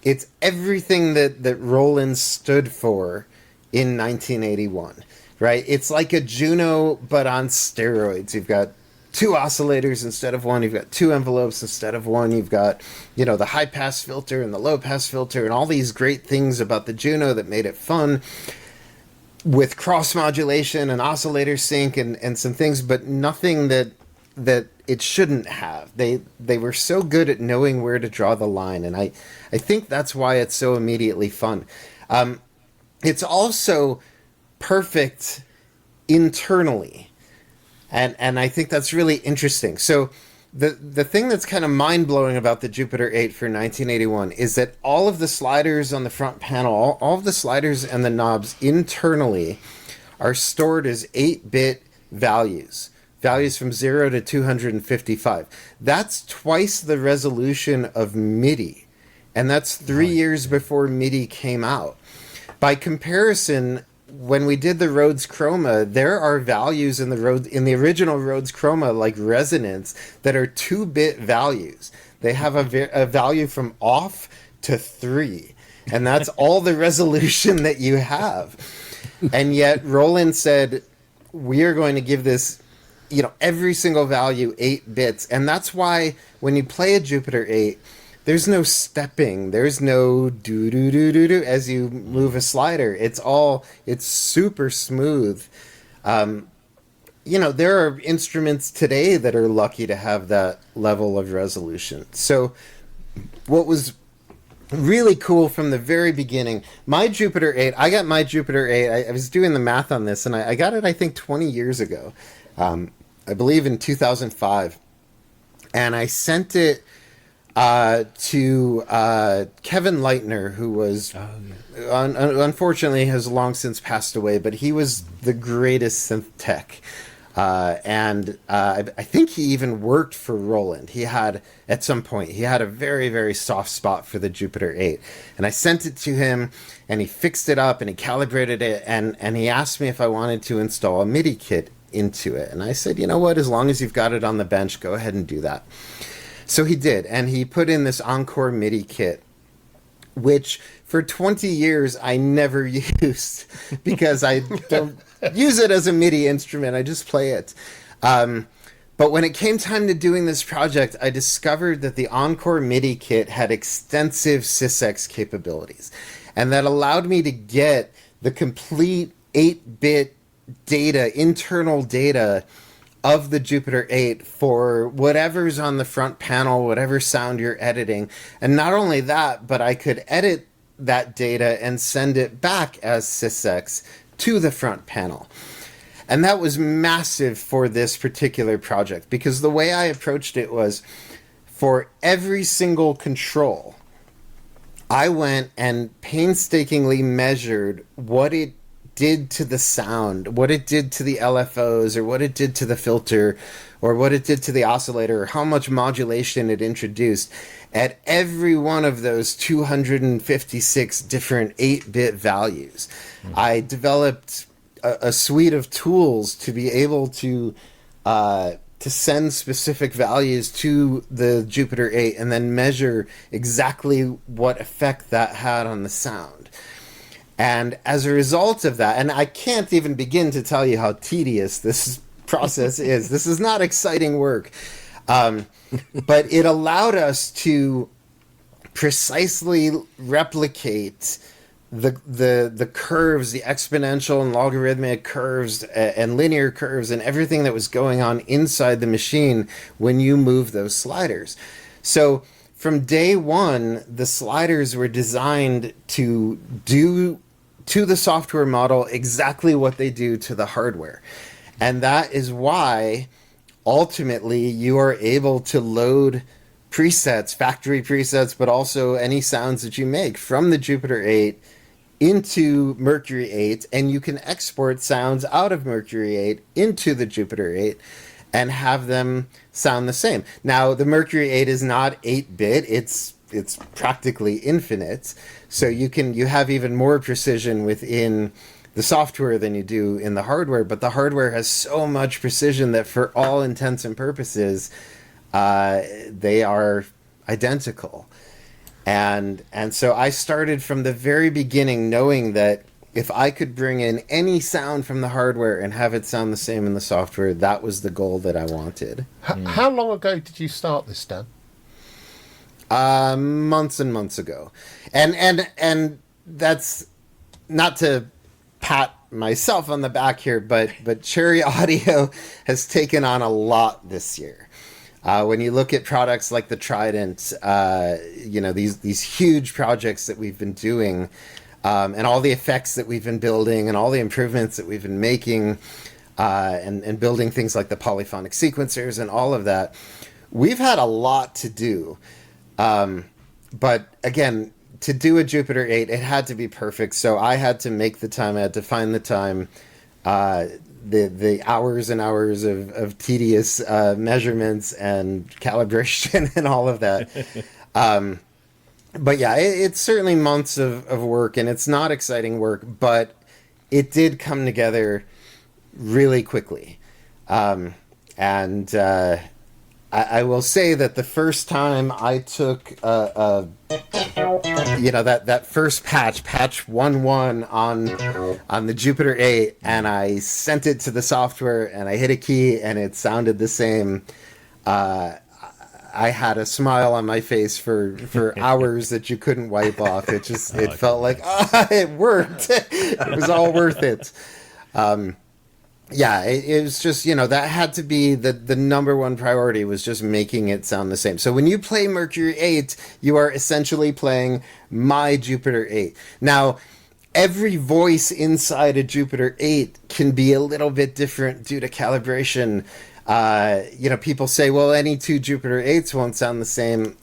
it's everything that Roland stood for in 1981, right? It's like a Juno, but on steroids. You've got 2 oscillators instead of 1. You've got 2 envelopes instead of 1. You've got, the high-pass filter and the low-pass filter and all these great things about the Juno that made it fun, with cross modulation and oscillator sync and some things, but nothing that it shouldn't have. They were so good at knowing where to draw the line, and I think that's why it's so immediately fun. It's also perfect internally, and I think that's really interesting. So the thing that's kind of mind-blowing about the Jupiter 8 for 1981 is that all of the sliders on the front panel, all of the sliders and the knobs internally are stored as 8-bit values from 0 to 255. That's twice the resolution of MIDI, and that's 3 years before MIDI came out. By comparison, when we did the Rhodes Chroma, there are values in the original Rhodes Chroma, like resonance, that are 2-bit values. They have a value from off to 3, and that's all the resolution that you have. And yet Roland said, we are going to give this, every single value 8 bits. And that's why when you play a Jupiter 8, there's no stepping. There's no do-do-do-do-do as you move a slider. It's super smooth. There are instruments today that are lucky to have that level of resolution. So what was really cool from the very beginning, my Jupiter 8, I got my Jupiter 8, I was doing the math on this, and I got it, I think, 20 years ago. I believe in 2005. And I sent it to Kevin Leitner, who was unfortunately has long since passed away, but he was the greatest synth tech. And I think he even worked for Roland. At some point, he had a very, very soft spot for the Jupiter 8. And I sent it to him, and he fixed it up, and he calibrated it, and he asked me if I wanted to install a MIDI kit into it. And I said, you know what, as long as you've got it on the bench, go ahead and do that. So he did, and he put in this Encore MIDI kit, which for 20 years I never used because I don't use it as a MIDI instrument. I just play it. But when it came time to doing this project, I discovered that the Encore MIDI kit had extensive SysX capabilities. And that allowed me to get the complete 8-bit data, internal data of the Jupiter 8 for whatever's on the front panel, whatever sound you're editing. And not only that, but I could edit that data and send it back as SysX to the front panel. And that was massive for this particular project, because the way I approached it was, for every single control, I went and painstakingly measured what it did to the sound, what it did to the LFOs, or what it did to the filter, or what it did to the oscillator, or how much modulation it introduced at every one of those 256 different 8-bit values. I developed a suite of tools to be able to send specific values to the Jupiter 8 and then measure exactly what effect that had on the sound. And as a result of that, and I can't even begin to tell you how tedious this process is. This is not exciting work. But it allowed us to precisely replicate the curves, the exponential and logarithmic curves and linear curves and everything that was going on inside the machine when you move those sliders. So from day one, the sliders were designed to do to the software model exactly what they do to the hardware. And that is why ultimately you are able to load presets, factory presets, but also any sounds that you make from the Jupiter 8 into Mercury 8, and you can export sounds out of Mercury 8 into the Jupiter 8 and have them sound the same. Now, the Mercury 8 is not 8-bit, it's practically infinite, so you have even more precision within the software than you do in the hardware, but the hardware has so much precision that for all intents and purposes, they are identical. And so I started from the very beginning knowing that if I could bring in any sound from the hardware and have it sound the same in the software, that was the goal that I wanted. How long ago did you start this, Dan? Months and months ago. And that's not to pat myself on the back here, but Cherry Audio has taken on a lot this year. When you look at products like the Trident, these huge projects that we've been doing, and all the effects that we've been building, and all the improvements that we've been making, and building things like the polyphonic sequencers and all of that, we've had a lot to do. But again, to do a Jupiter 8, it had to be perfect. So I had to make the time. I had to find the time. The hours and hours of tedious measurements and calibration and all of that. But yeah, it's certainly months of work, and it's not exciting work, but it did come together really quickly. I will say that the first time I took that first patch 1.1 on the Jupiter 8, and I sent it to the software and I hit a key and it sounded the same, I had a smile on my face for hours that you couldn't wipe off. It felt like it worked. It was all worth it. Yeah, it was just, that had to be the number one priority, was just making it sound the same. So when you play Mercury 8, you are essentially playing my Jupiter 8. Now, every voice inside a Jupiter 8 can be a little bit different due to calibration. People say, well, any two Jupiter 8s won't sound the same.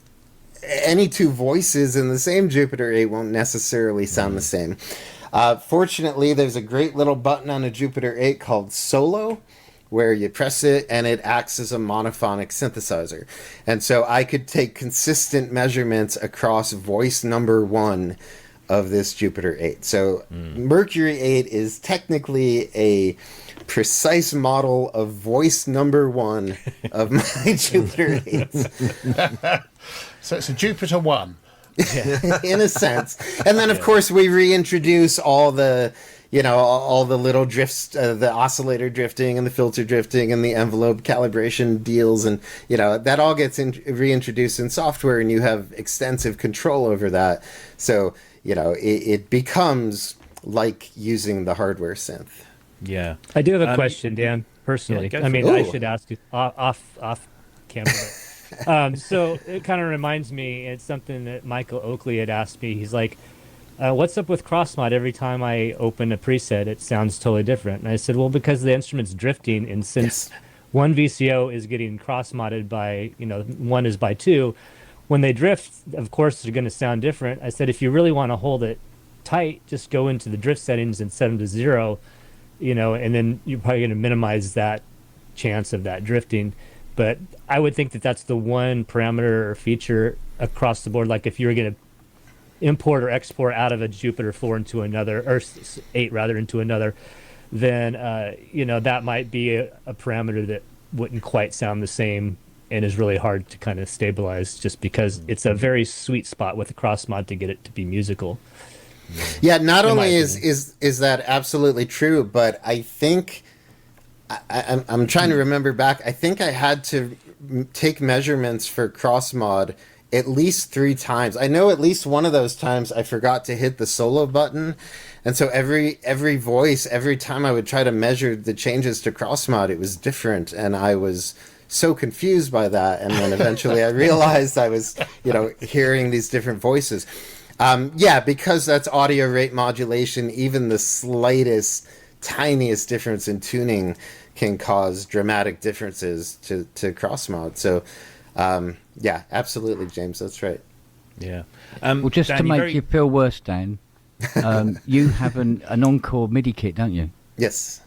Any two voices in the same Jupiter 8 won't necessarily sound the same. Fortunately, there's a great little button on a Jupiter 8 called Solo, where you press it and it acts as a monophonic synthesizer. And so I could take consistent measurements across voice number 1 of this Jupiter 8. So Mercury 8 is technically a precise model of voice number 1 of my Jupiter 8s. So it's a Jupiter 1. In a sense. And then, of course, we reintroduce all the, all the little drifts, the oscillator drifting and the filter drifting and the envelope calibration deals, and that all gets reintroduced in software, and you have extensive control over that. So it becomes like using the hardware synth. Yeah, I do have a question, Dan. Personally, yeah, I should ask you off camera. So it kind of reminds me. It's something that Michael Oakley had asked me. He's like, what's up with crossmod? Every time I open a preset, it sounds totally different. And I said, well, because the instrument's drifting, and since one VCO is getting cross-modded by, one is by two, when they drift, of course, they're going to sound different. I said, if you really want to hold it tight, just go into the drift settings and set them to 0, and then you're probably going to minimize that chance of that drifting. But I would think that that's the one parameter or feature across the board. Like if you were going to import or export out of a Jupiter 4 into another, or 8 rather, into another, then that might be a parameter that wouldn't quite sound the same and is really hard to kind of stabilize, just because it's a very sweet spot with the cross mod to get it to be musical. Yeah, not only is that absolutely true, but I think I'm trying to remember back. I think I had to take measurements for cross mod at least 3 times. I know at least one of those times I forgot to hit the solo button. And so every voice, every time I would try to measure the changes to cross mod, it was different. And I was so confused by that. And then eventually I realized I was, hearing these different voices. Because that's audio rate modulation, even the slightest, tiniest difference in tuning can cause dramatic differences to cross mod. So, absolutely, James, that's right. Yeah. Well, just Dan, to make you feel worse, Dan, you have an Encore MIDI kit, don't you? Yes.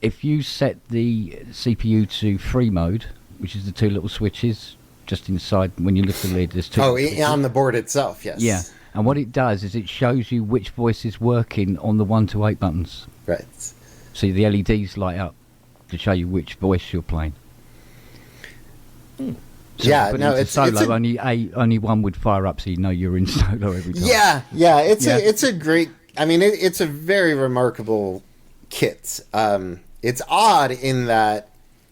If you set the CPU to free mode, which is the 2 little switches just inside when you lift the lid, there's 2. On the board itself, yes. Yeah. And what it does is it shows you which voice is working on the 1 to 8 buttons. Right. So the LEDs light up to show you which voice you're playing. So it's solo. Only one would fire up, so you know you're in solo every time. It's a great. I mean, it's a very remarkable kit. It's odd in that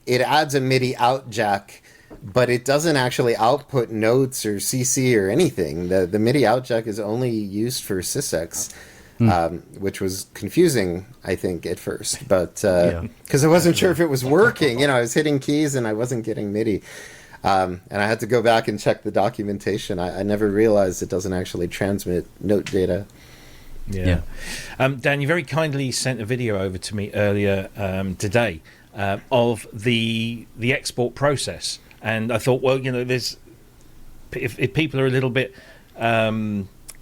it adds a MIDI out jack, but it doesn't actually output notes or CC or anything. The MIDI out jack is only used for SysX. Which was confusing, I think, at first, but because I wasn't sure if it was working. I was hitting keys and I wasn't getting MIDI, and I had to go back and check the documentation. I never realized it doesn't actually transmit note data. Yeah. Dan, you very kindly sent a video over to me earlier today of the export process, and I thought, well, there's if people are a little bit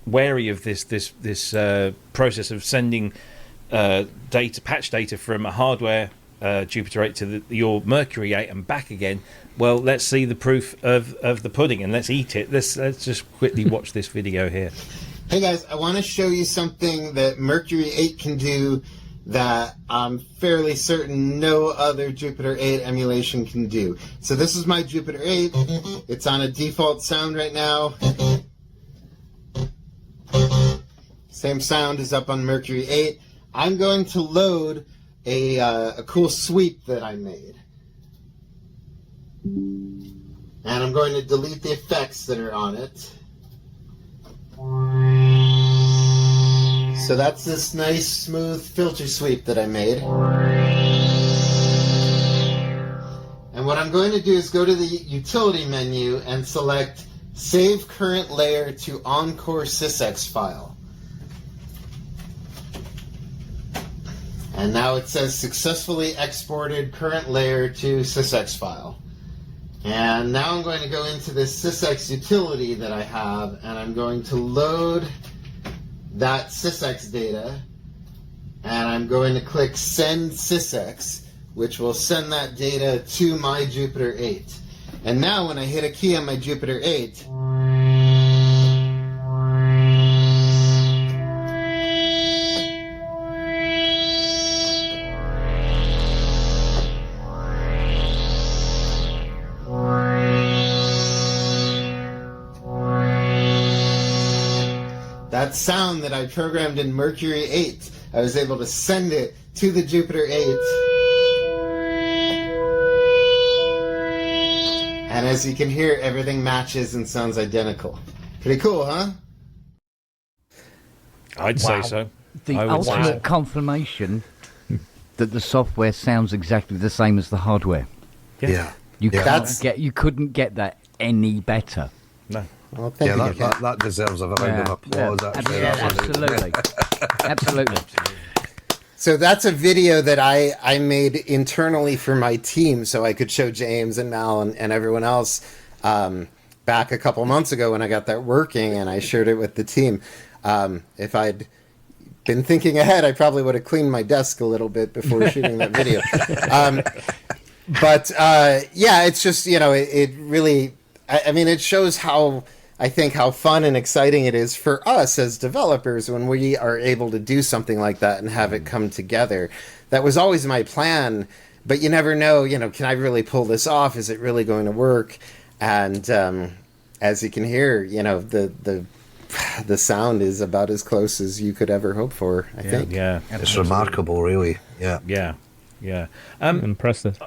wary of this process of sending patch data from a hardware Jupiter 8 to your Mercury 8 and back again. Well, let's see the proof of the pudding and let's eat it. Let's just quickly watch this video here. Hey guys, I want to show you something that Mercury 8 can do that I'm fairly certain no other Jupiter 8 emulation can do. So this is my Jupiter 8. It's on a default sound right now. Same sound is up on Mercury 8. I'm going to load a cool sweep that I made. And I'm going to delete the effects that are on it. So that's this nice smooth filter sweep that I made. And what I'm going to do is go to the utility menu and select Save Current Layer to Encore SysX File. And now it says successfully exported current layer to SysX file. And now I'm going to go into this SysX utility that I have, and I'm going to load that SysX data, and I'm going to click Send SysX, which will send that data to my Jupiter 8. And now when I hit a key on my Jupiter 8, that sound that I programmed in Mercury 8, I was able to send it to the Jupiter 8. And as you can hear, everything matches and sounds identical. Pretty cool, huh? I'd say so. The I would say ultimate so. confirmation that the software sounds exactly the same as the hardware. Yeah. You That's- couldn't get that any better. No. Well, thank Yeah, you. that deserves a round of applause. Actually. Absolutely. Absolutely. So that's a video that I made internally for my team so I could show James and Mal and everyone else back a couple months ago when I got that working, and I shared it with the team. If I'd been thinking ahead, I probably would have cleaned my desk a little bit before shooting that video. Yeah, it's just, it really, I mean, it shows how fun and exciting it is for us as developers when we are able to do something like that and have it come together. That was always my plan, but you never know, can I really pull this off? Is it really going to work? And as you can hear, the sound is about as close as you could ever hope for, I think. Yeah. It's remarkable, really. Yeah. Yeah. Impressive.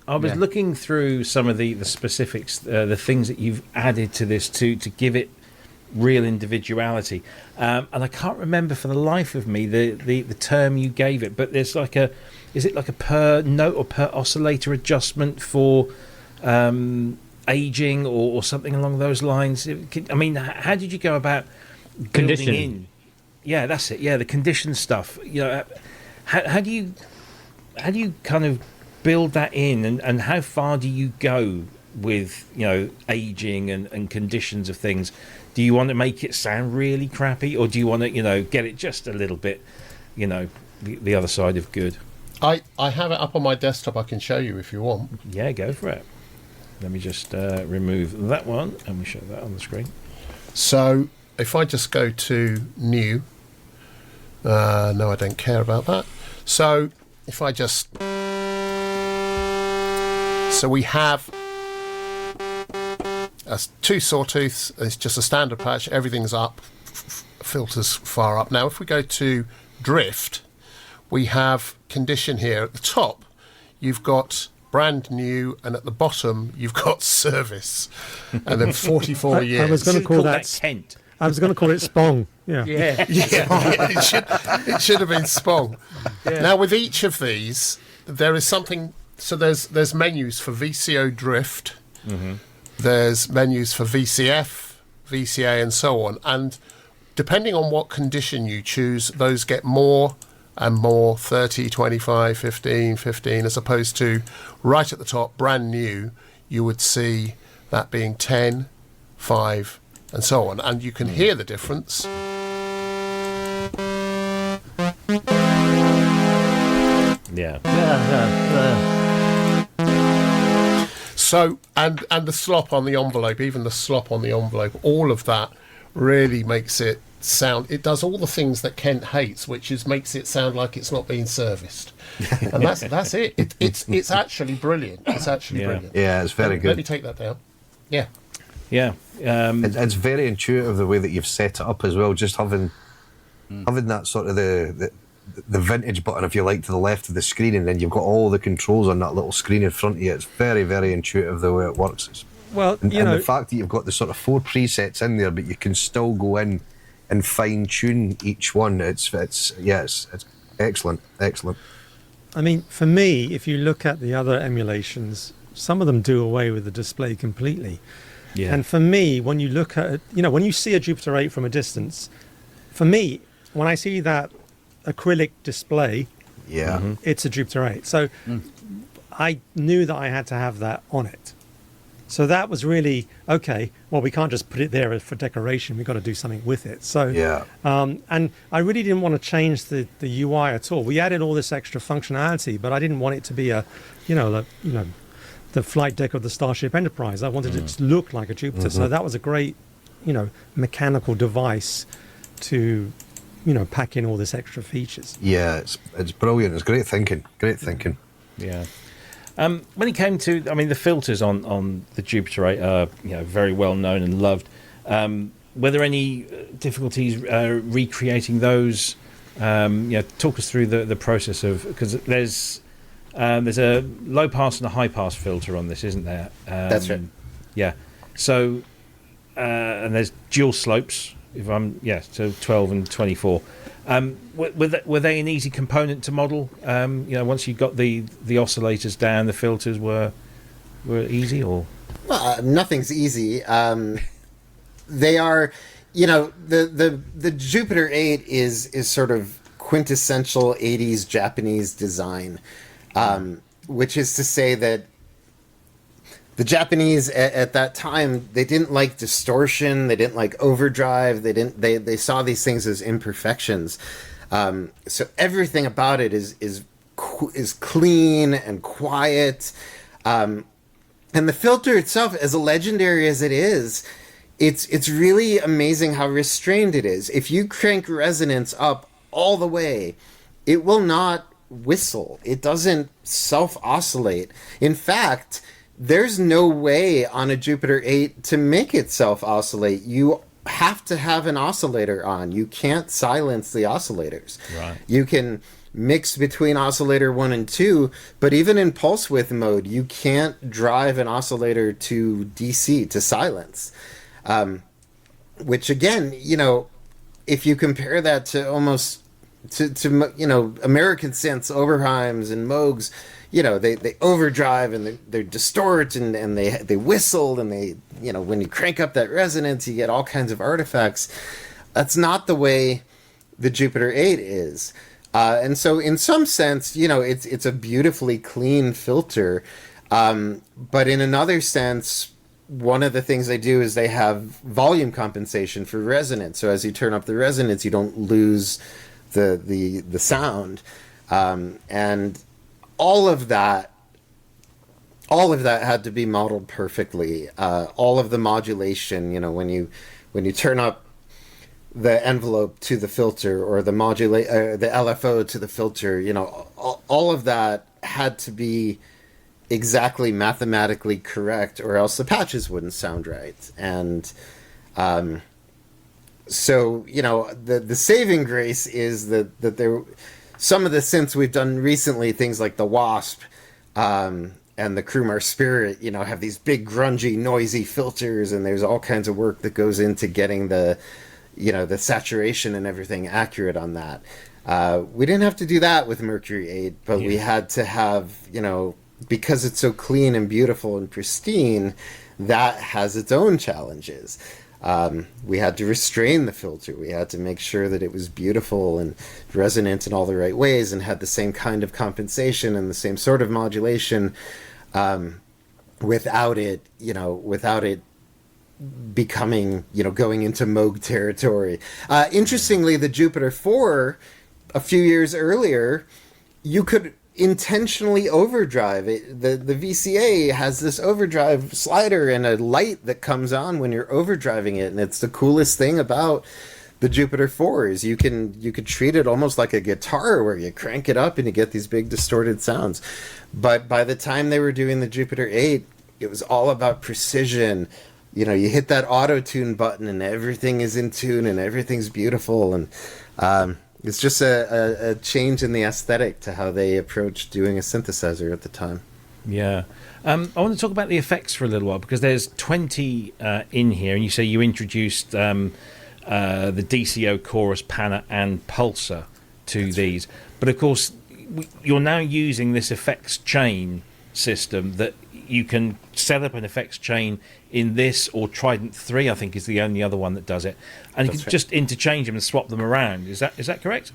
I was looking through some of the specifics, the things that you've added to this to give it real individuality, and I can't remember for the life of me the term you gave it. But there's is it like a per note or per oscillator adjustment for aging or something along those lines? I mean, how did you go about building Conditioning. in? Yeah, that's it. Yeah, the condition stuff. How do you kind of build that in, and how far do you go with aging and conditions of things? Do you want to make it sound really crappy, or do you want to get it just a little bit the other side of good? I have it up on my desktop. I can show you if you want. Yeah, go for it. Let me just remove that one and we show that on the screen. So if I just go to new, no, I don't care about that. So if I just, so we have two sawtooths. It's just a standard patch. Everything's up, filters far up. Now if we go to drift, we have condition here at the top. You've got brand new, and at the bottom you've got service, and then 44 years. I was going to call that Kent. I was going to call it Spong. Yeah. Yeah. It should have been Spong. Yeah. Now with each of these, there is something. So there's menus for VCO drift. Mm-hmm. There's menus for VCF, VCA, and so on. And depending on what condition you choose, those get more and more, 30, 25, 15, 15, as opposed to right at the top, brand new, you would see that being 10, 5, and so on. And you can hear the difference. Yeah. So, and the slop on the envelope, even the slop on the envelope, all of that really makes it sound. It does all the things that Kent hates, which is makes it sound like it's not being serviced. And that's it. It's actually brilliant. It's actually brilliant. Yeah, it's very good. Let me take that down. Yeah. Yeah. It's very intuitive the way that you've set it up as well. Just having that sort of the vintage button, if you like, to the left of the screen, and then you've got all the controls on that little screen in front of you. It's very, very intuitive the way it works. Well, And the fact that you've got the sort of 4 presets in there, but you can still go in and fine tune each one. It's excellent. I mean, for me, if you look at the other emulations, some of them do away with the display completely. Yeah. And for me, when you look at it, when you see a Jupiter 8 from a distance, for me, when I see that acrylic display, Yeah. it's a Jupiter 8. So I knew that I had to have that on it. So that was really, okay, well, we can't just put it there for decoration. We've got to do something with it. So, Yeah. and I really didn't want to change the UI at all. We added all this extra functionality, but I didn't want it to be the flight deck of the Starship Enterprise. I wanted it to look like a Jupiter. So that was a great, mechanical device to, pack in all this extra features. Yeah, it's brilliant. It's great thinking. Yeah. When it came to, the filters on the Jupiter 8 are very well known and loved. were there any difficulties recreating those? Talk us through the process of, because there's a low pass and a high pass filter on this, isn't there? That's right. Yeah. So and there's dual slopes. So 12 and 24. Were they an easy component to model? Once you got the oscillators down, the filters were easy, or? Well, nothing's easy. They are, the Jupiter 8 is sort of quintessential 80s Japanese design, which is to say that the Japanese at that time, they didn't like distortion, they didn't like overdrive, they saw these things as imperfections. So everything about it is clean and quiet. And the filter itself, as legendary as it is, it's really amazing how restrained it is. If you crank resonance up all the way, it will not whistle. It doesn't self-oscillate. In fact, there's no way on a Jupiter 8 to make it self-oscillate. You have to have an oscillator on. You can't silence the oscillators. Right. You can mix between oscillator 1 and 2, but even in pulse width mode, you can't drive an oscillator to DC, to silence. Which again, if you compare that to almost to American synths, Oberheims and Moogs, they overdrive and they distort and they whistle and they, when you crank up that resonance, you get all kinds of artifacts. That's not the way the Jupiter 8 is. And so in some sense, it's a beautifully clean filter. But in another sense, one of the things they do is they have volume compensation for resonance. So as you turn up the resonance, you don't lose the sound. And all of that had to be modeled perfectly. All of the modulation, when you turn up the envelope to the filter or the LFO to the filter, all of that had to be exactly mathematically correct, or else the patches wouldn't sound right. And so the saving grace is that there, some of the synths we've done recently, things like the Wasp and the Krumar Spirit, have these big grungy noisy filters, and there's all kinds of work that goes into getting the saturation and everything accurate on that. We didn't have to do that with Mercury 8, but we had to have, because it's so clean and beautiful and pristine, that has its own challenges. We had to restrain the filter. We had to make sure that it was beautiful and resonant in all the right ways and had the same kind of compensation and the same sort of modulation, without it becoming, going into Moog territory. Interestingly, the Jupiter 4, a few years earlier, you could intentionally overdrive it. The VCA has this overdrive slider and a light that comes on when you're overdriving it, and it's the coolest thing about the Jupiter 4 is you could treat it almost like a guitar, where you crank it up and you get these big distorted sounds. But by the time they were doing the Jupiter 8, it was all about precision. You hit that auto-tune button and everything is in tune and everything's beautiful, and it's just a change in the aesthetic to how they approached doing a synthesizer at the time. Yeah. I want to talk about the effects for a little while, because there's 20 in here, and you say you introduced the DCO, chorus, panner, and pulsar to these. But of course, you're now using this effects chain system that you can set up an effects chain in this, or Trident 3, I think, is the only other one that does it. And you can just interchange them and swap them around. Is that correct?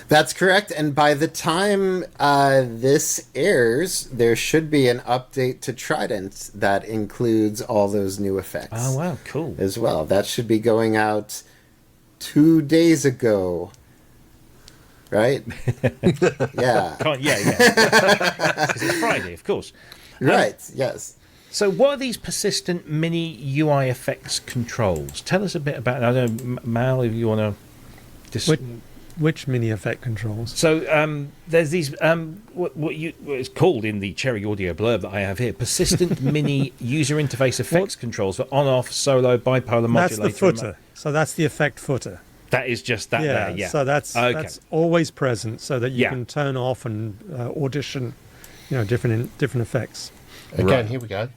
That's correct. And by the time this airs, there should be an update to Trident that includes all those new effects. Oh, wow, cool. As well. That should be going out 2 days ago. Right? Yeah. Yeah. Because it's Friday, of course. Right, yes. So what are these persistent mini UI effects controls? Tell us a bit about it. I don't know, Mal, if you want to just... Which mini effect controls? So there's these what it's called in the Cherry Audio blurb that I have here: persistent mini user interface effects controls for on-off, solo, bipolar modulator. That's the footer. So that's the effect footer. That is just that there. Yeah. So that's always present, so that you can turn off and audition, different effects. Again, here we go.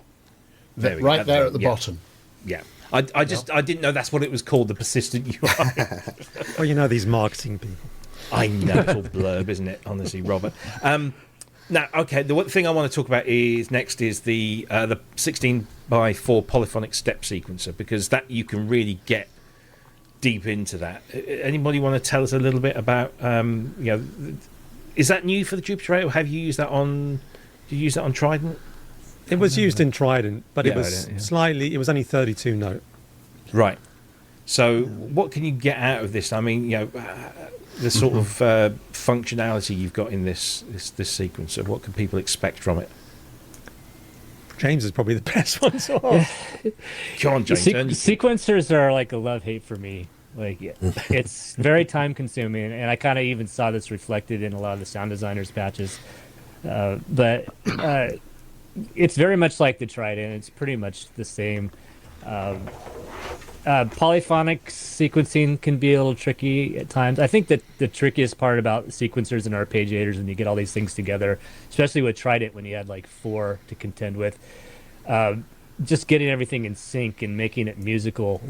Right there at the bottom. Yeah. I didn't know that's what it was called, the persistent UI. Well, these marketing people. I know, it's all blurb, isn't it? Honestly, Robert. Now, okay, the one thing I want to talk about next is the 16:4 polyphonic step sequencer, because that you can really get deep into that. Anybody want to tell us a little bit about? Is that new for the Jupiter 8, or have you used that on? Did you use that on Trident? It was used in Trident, but it was slightly. It was only 32 note. Right. So, what can you get out of this? I mean, the sort of functionality you've got in this sequencer. What can people expect from it? James is probably the best one to ask. Come on, James. Sequencers are like a love-hate for me. Like, it's very time-consuming, and I kind of even saw this reflected in a lot of the sound designers' patches. But it's very much like the Trident. It's pretty much the same. Polyphonic sequencing can be a little tricky at times. I think that the trickiest part about sequencers and arpeggiators, when you get all these things together, especially with Trident when you had like 4 to contend with, just getting everything in sync and making it musical.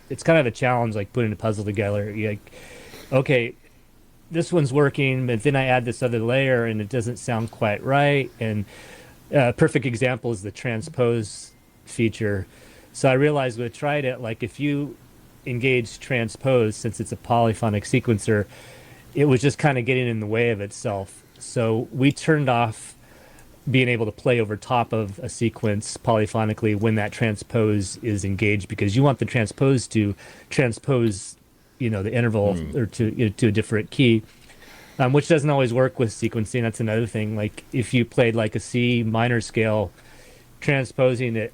It's kind of a challenge, like putting a puzzle together. You're like, okay, this one's working, but then I add this other layer and it doesn't sound quite right. And a perfect example is the transpose feature. So I realized with Trident, like if you engage transpose, since it's a polyphonic sequencer, it was just kind of getting in the way of itself. So we turned off being able to play over top of a sequence polyphonically when that transpose is engaged, because you want the transpose to transpose, the interval or to a different key. Which doesn't always work with sequencing. That's another thing. Like if you played like a C minor scale, transposing it,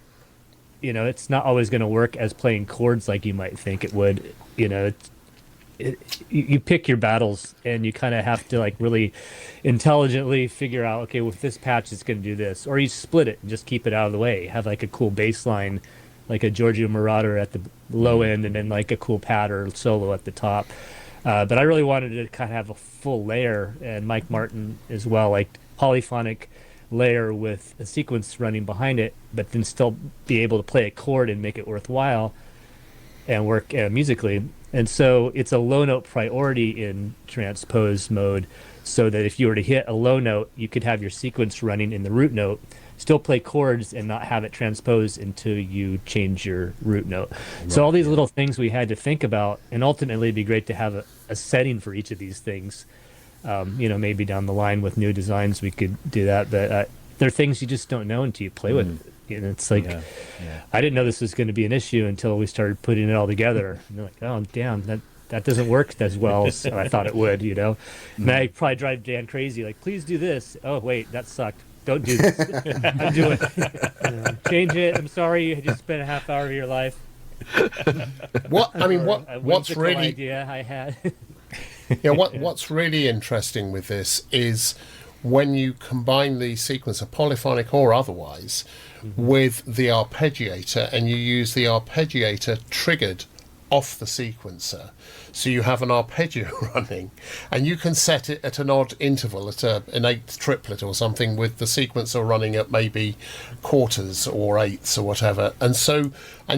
it's not always going to work as playing chords like you might think it would. You pick your battles, and you kind of have to like really intelligently figure out, okay, with this patch it's going to do this, or you split it and just keep it out of the way. Have like a cool bass line, like a Giorgio Moroder at the low end, and then like a cool pad or solo at the top. But I really wanted to kind of have a full layer, and Mike Martin as well, like polyphonic layer with a sequence running behind it, but then still be able to play a chord and make it worthwhile and work musically. And so it's a low note priority in transpose mode, so that if you were to hit a low note, you could have your sequence running in the root note, still play chords and not have it transpose until you change your root note. Right, so all these little things we had to think about, and ultimately it'd be great to have a setting for each of these things. Maybe down the line with new designs we could do that, but they're things you just don't know until you play with it. It's like, I didn't know this was going to be an issue until we started putting it all together. And they're like, oh, damn, that doesn't work as well as I thought it would, And I probably drive Dan crazy, like, please do this. Oh, wait, that sucked. Don't do this. Undo it. Change it. I'm sorry you just spent a half hour of your life. What's really idea I had. What's really interesting with this is when you combine the sequencer, polyphonic or otherwise, with the arpeggiator, and you use the arpeggiator triggered off the sequencer. So you have an arpeggio running, and you can set it at an odd interval, at an eighth triplet or something, with the sequencer running at maybe quarters or eighths or whatever. And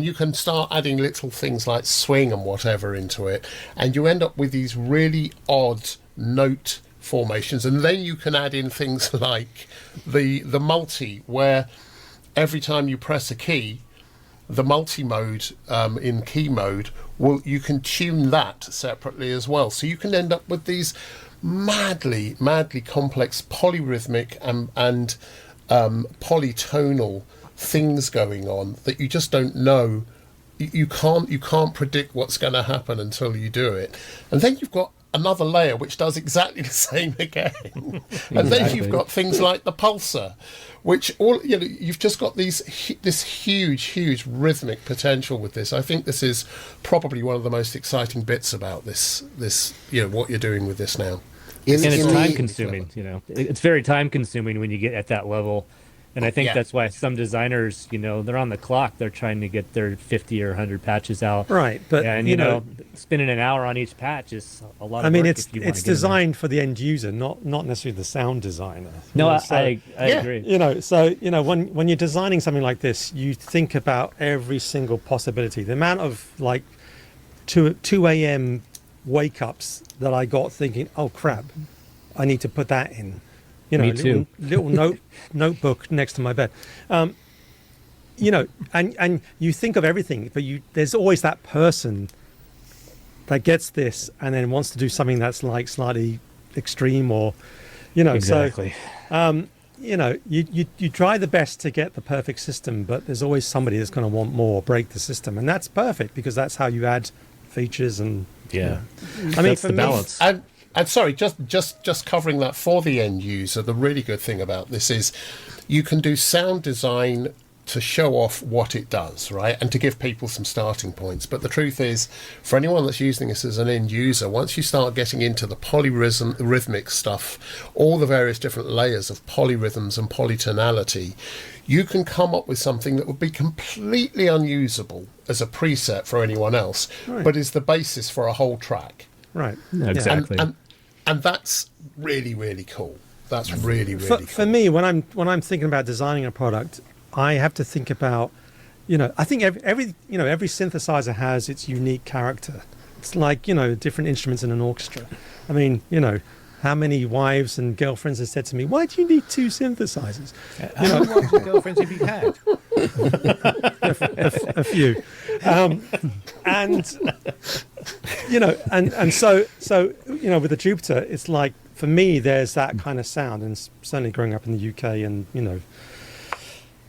you can start adding little things like swing and whatever into it, and you end up with these really odd note formations. And then you can add in things like the multi, where every time you press a key, the multi-mode in key mode, you can tune that separately as well. So you can end up with these madly complex polyrhythmic and polytonal things going on that you just don't know. You can't predict what's going to happen until you do it. And then you've got another layer which does exactly the same again. And then you've got things like the pulsar, which all you've just got this huge rhythmic potential with this. I think this is probably one of the most exciting bits about this what you're doing with this now. And it's time consuming, it's very time consuming when you get at that level. And I think that's why some designers, they're on the clock. They're trying to get their 50 or 100 patches out. Right. But, spending an hour on each patch is a lot of work. I mean, it's designed for the end user, not necessarily the sound designer. No, I agree. When you're designing something like this, you think about every single possibility. The amount of 2 a.m. wake-ups that I got thinking, oh, crap, I need to put that in. Me too. Little notebook next to my bed. And you think of everything, but there's always that person that gets this and then wants to do something that's like slightly extreme or, Exactly. So, you try the best to get the perfect system, but there's always somebody that's going to want more, break the system. And that's perfect because that's how you add features and... Yeah. I mean, for the balance. And sorry, just covering that for the end user, the really good thing about this is you can do sound design to show off what it does, right? And to give people some starting points. But the truth is, for anyone that's using this as an end user, once you start getting into the polyrhythmic stuff, all the various different layers of polyrhythms and polytonality, you can come up with something that would be completely unusable as a preset for anyone else, but is the basis for a whole track. Right. Yeah, exactly. And that's really, really cool. That's really, really cool. For me, when I'm thinking about designing a product, I have to think about, I think every synthesizer has its unique character. It's like, different instruments in an orchestra. I mean, how many wives and girlfriends have said to me, why do you need 2 synthesizers? How many wives and girlfriends have you had? a few. And so with the Jupiter, it's like, for me, there's that kind of sound, and certainly growing up in the UK and,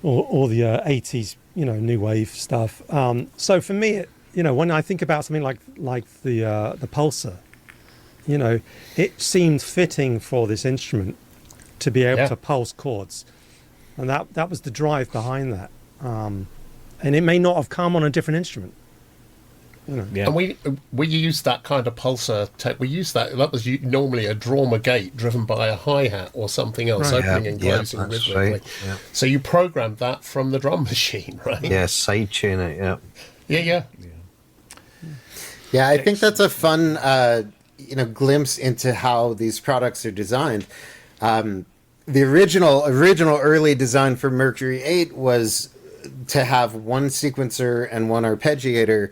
all the 80s, new wave stuff. So for me, when I think about something like the Pulsar, it seemed fitting for this instrument to be able to pulse chords. And that was the drive behind that. And it may not have come on a different instrument. And we use that kind of pulsar tech. We use that was normally a drama gate driven by a hi-hat or something else, opening and closing rhythmically. Right. Yeah. So you programmed that from the drum machine, right? Yeah, sidechain it, Yeah, I think that's a fun glimpse into how these products are designed. The original early design for Mercury 8 was to have one sequencer and one arpeggiator.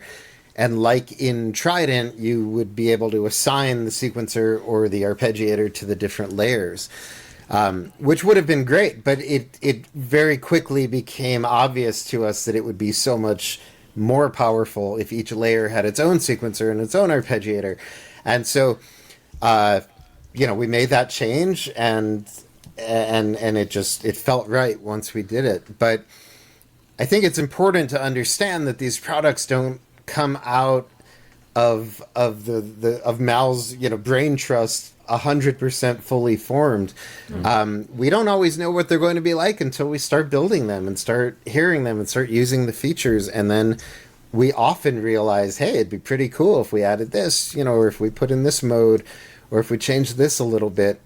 And like in Trident, you would be able to assign the sequencer or the arpeggiator to the different layers, which would have been great. But it very quickly became obvious to us that it would be so much more powerful if each layer had its own sequencer and its own arpeggiator. And so, we made that change, and it felt right once we did it. But I think it's important to understand that these products don't come out of Mal's brain trust 100% fully formed. We don't always know what they're going to be like until we start building them and start hearing them and start using the features, and then we often realize, hey, it'd be pretty cool if we added this, or if we put in this mode, or if we changed this a little bit.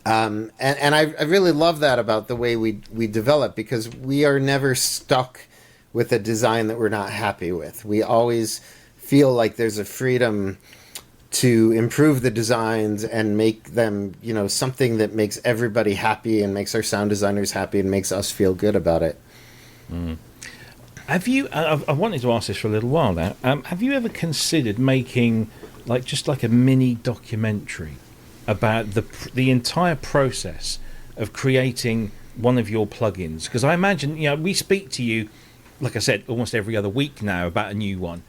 And I really love that about the way we develop, because we are never stuck with a design that we're not happy with. We always feel like there's a freedom to improve the designs and make them, something that makes everybody happy and makes our sound designers happy and makes us feel good about it. Have you, I've wanted to ask this for a little while now, have you ever considered making just like a mini documentary about the entire process of creating one of your plugins? Because I imagine, we speak to you, like I said, almost every other week now about a new one.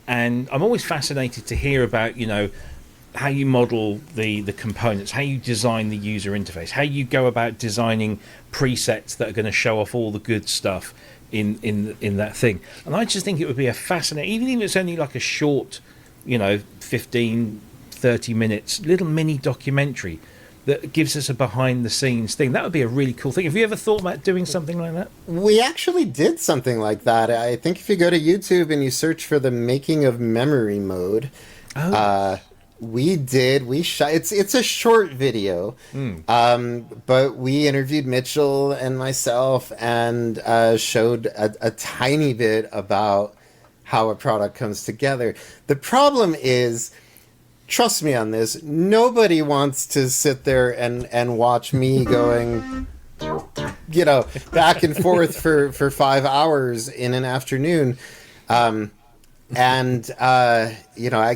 And I'm always fascinated to hear about, how you model the components, how you design the user interface, how you go about designing presets that are going to show off all the good stuff in that thing. And I just think it would be a fascinating, even if it's only like a short, 15, 30 minutes, little mini documentary that gives us a behind the scenes thing. That would be a really cool thing. Have you ever thought about doing something like that? We actually did something like that. I think if you go to YouTube and you search for the making of memory mode, we did. We shot. It's a short video, but we interviewed Mitchell and myself and showed a tiny bit about how a product comes together. The problem is, trust me on this, nobody wants to sit there and watch me going, back and forth for 5 hours in an afternoon. I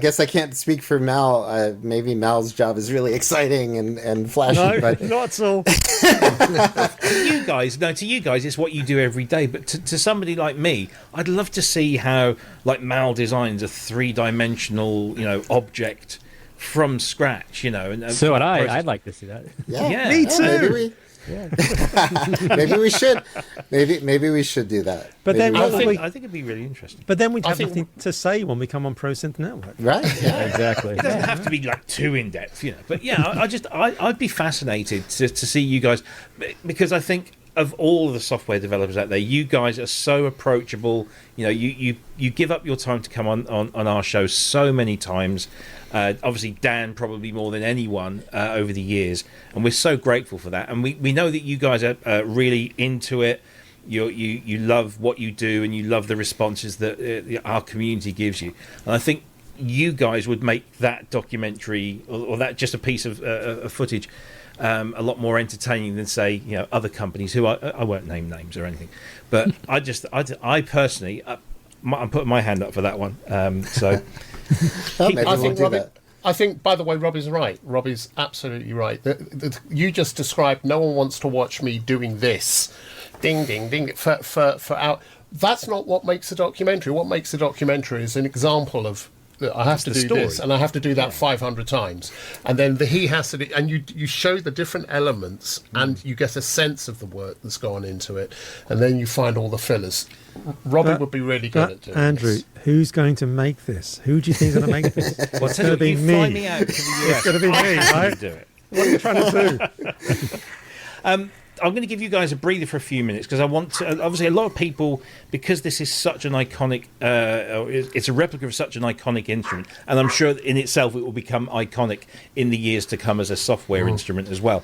guess I can't speak for Mal. Maybe Mal's job is really exciting and flashy. No, but not at all. To you guys, it's what you do every day. But to somebody like me, I'd love to see how, like, Mal designs a 3-dimensional, object from scratch. So would I. I'd like to see that. yeah, me too. Maybe we should. Maybe we should do that. But Maybe then I think it'd be really interesting. But then we'd have nothing to say when we come on ProSynth Network. right? Yeah. Exactly. It doesn't have to be like too in depth, But yeah, I'd be fascinated to see you guys, because I think of all the software developers out there, you guys are so approachable. You give up your time to come on our show so many times. Obviously, Dan probably more than anyone over the years, and we're so grateful for that. And we know that you guys are really into it. You love what you do, and you love the responses that our community gives you. And I think you guys would make that documentary or that just a piece of footage a lot more entertaining than, say, other companies who I won't name names or anything. But I personally, I'm putting my hand up for that one. I think, by the way, Rob is right. Rob is absolutely right. You just described, no one wants to watch me doing this. Ding, ding, ding. For out. That's not what makes a documentary. What makes a documentary is an example of, I have to do this, and I have to do that 500 times. And then he has to do, and you show the different elements, and you get a sense of the work that's gone into it. And then you find all the fillers. Robbie would be really good at doing Andrew, this. who's going to make this? Who do you think is going to make this? It's going to be me. Fly me out to the US. It's going to be me, right? Do it. What are you trying to do? I'm going to give you guys a breather for a few minutes, because I want to. Obviously, a lot of people, because this is such an iconic, it's a replica of such an iconic instrument, and I'm sure in itself it will become iconic in the years to come as a software instrument as well.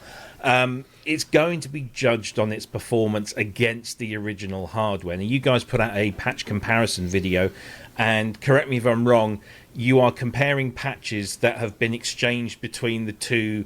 It's going to be judged on its performance against the original hardware. Now, you guys put out a patch comparison video, and correct me if I'm wrong, you are comparing patches that have been exchanged between the two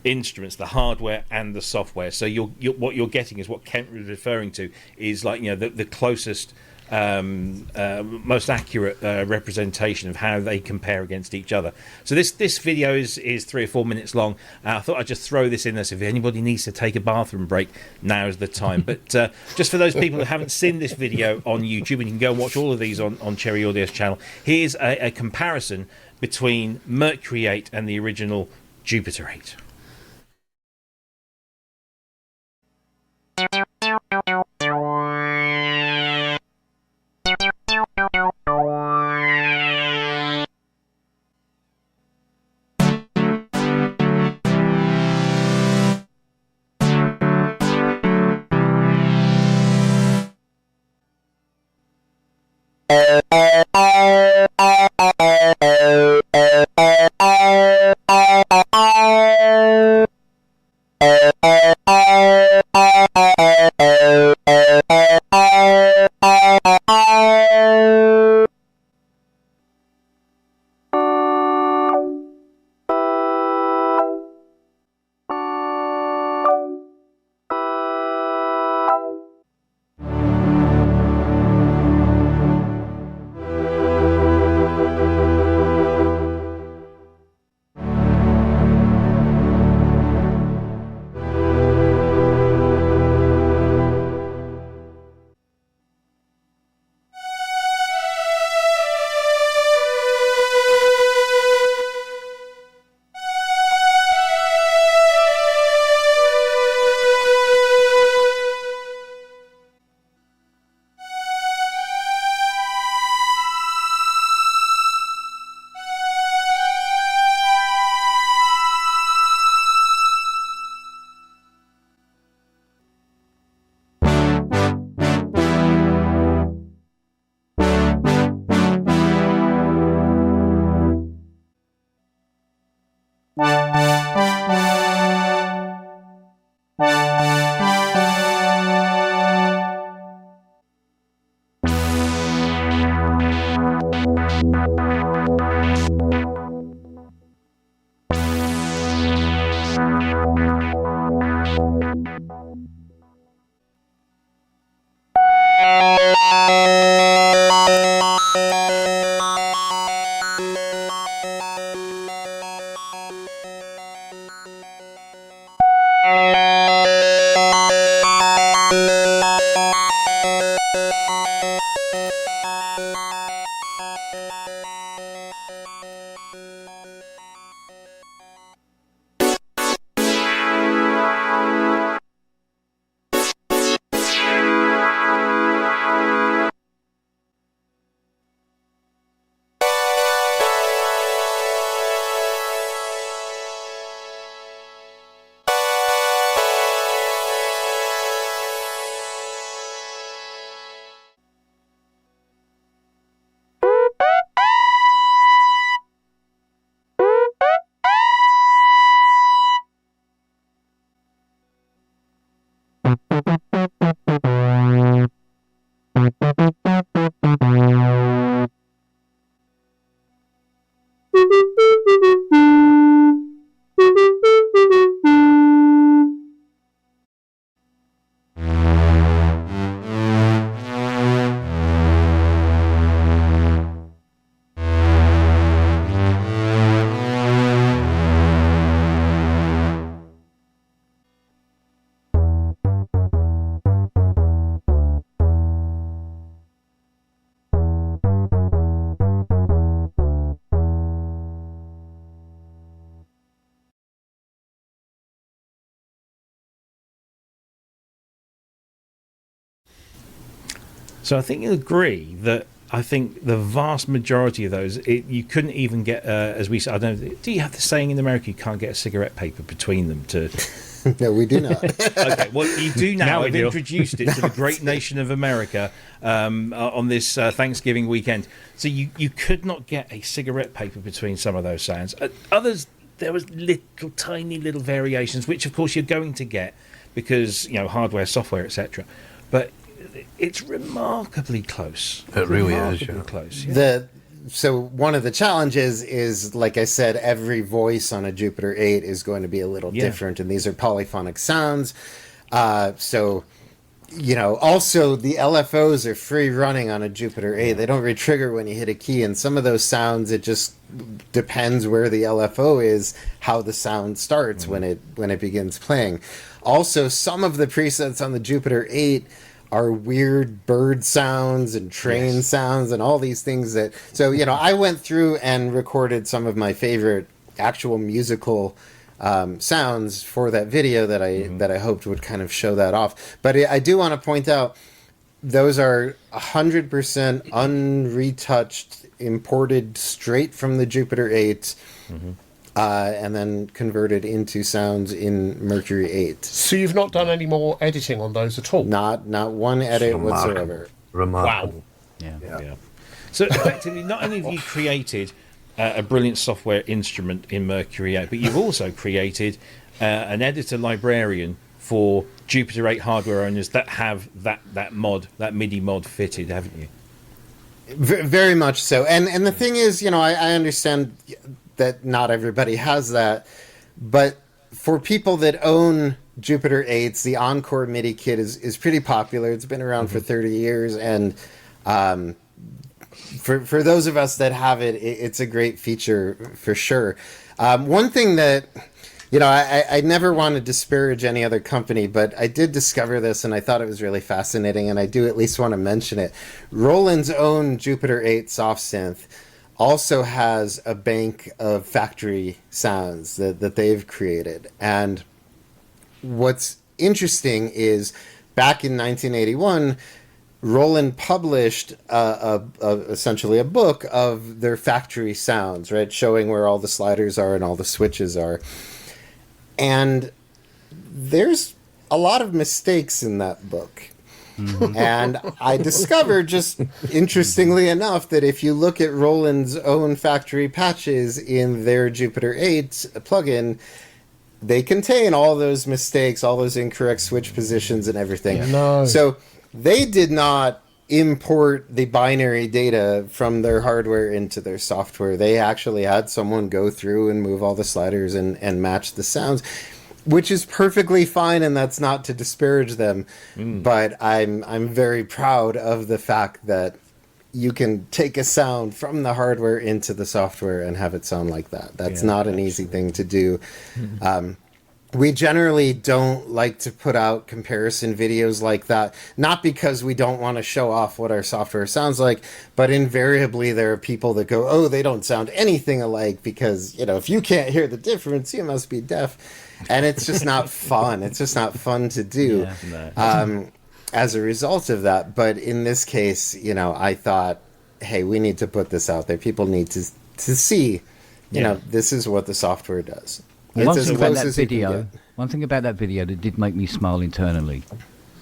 instruments, the hardware and the software. So what you're getting is what Kent was referring to, is like the closest, most accurate representation of how they compare against each other. So this video is 3 or 4 minutes long. I thought I'd just throw this in there, so if anybody needs to take a bathroom break, now's the time. But just for those people who haven't seen this video on YouTube, and you can go and watch all of these on Cherry Audio's channel, here's a comparison between Mercury 8 and the original Jupiter 8. So I think you'll agree that I think the vast majority of those, you couldn't even get, as we said, I don't know, do you have the saying in America, you can't get a cigarette paper between them to... No, we do not. Okay, well, you do now. I've do. introduced it to the great nation of America on this Thanksgiving weekend. So you could not get a cigarette paper between some of those sounds. Others, there was tiny little variations, which of course you're going to get because, hardware, software, etc. But it's remarkably close. It really is, Remarkably yeah. close. Yeah. So one of the challenges is, like I said, every voice on a Jupiter 8 is going to be a little different, and these are polyphonic sounds. Also the LFOs are free running on a Jupiter 8. They don't re-trigger when you hit a key, and some of those sounds, it just depends where the LFO is, how the sound starts when it begins playing. Also, some of the presets on the Jupiter 8 are weird bird sounds and train sounds and all these things that... So, I went through and recorded some of my favorite actual musical sounds for that video that I hoped would kind of show that off. But I do want to point out, those are 100% unretouched, imported straight from the Jupiter 8, and then converted into sounds in Mercury 8. So you've not done any more editing on those at all? Not one edit whatsoever. Remarkable. Wow. Yeah. So effectively, not only have you created a brilliant software instrument in Mercury 8, but you've also created an editor librarian for Jupiter 8 hardware owners that have that mod, that MIDI mod fitted, haven't you? Very much so. And the thing is, I understand that not everybody has that, but for people that own Jupiter 8s, the Encore MIDI kit is pretty popular. It's been around for 30 years, and for those of us that have it, it's a great feature for sure. One thing that, I never want to disparage any other company, but I did discover this, and I thought it was really fascinating, and I do at least want to mention it. Roland's own Jupiter 8 soft synth also has a bank of factory sounds that they've created. And what's interesting is, back in 1981, Roland published essentially a book of their factory sounds, right, showing where all the sliders are and all the switches are. And there's a lot of mistakes in that book. And I discovered, just interestingly enough, that if you look at Roland's own factory patches in their Jupiter 8 plugin, they contain all those mistakes, all those incorrect switch positions and everything. Yeah. No. So they did not import the binary data from their hardware into their software. They actually had someone go through and move all the sliders and match the sounds, which is perfectly fine, and that's not to disparage them. But I'm very proud of the fact that you can take a sound from the hardware into the software and have it sound like that. That's not an easy thing to do. we generally don't like to put out comparison videos like that, not because we don't want to show off what our software sounds like, but invariably there are people that go, oh, they don't sound anything alike because, you know, if you can't hear the difference, you must be deaf. And it's just not fun. It's just not fun to do as a result of that. But in this case, you know, I thought, hey, we need to put this out there. People need to see, you know, this is what the software does. Well, one thing about that video that did make me smile internally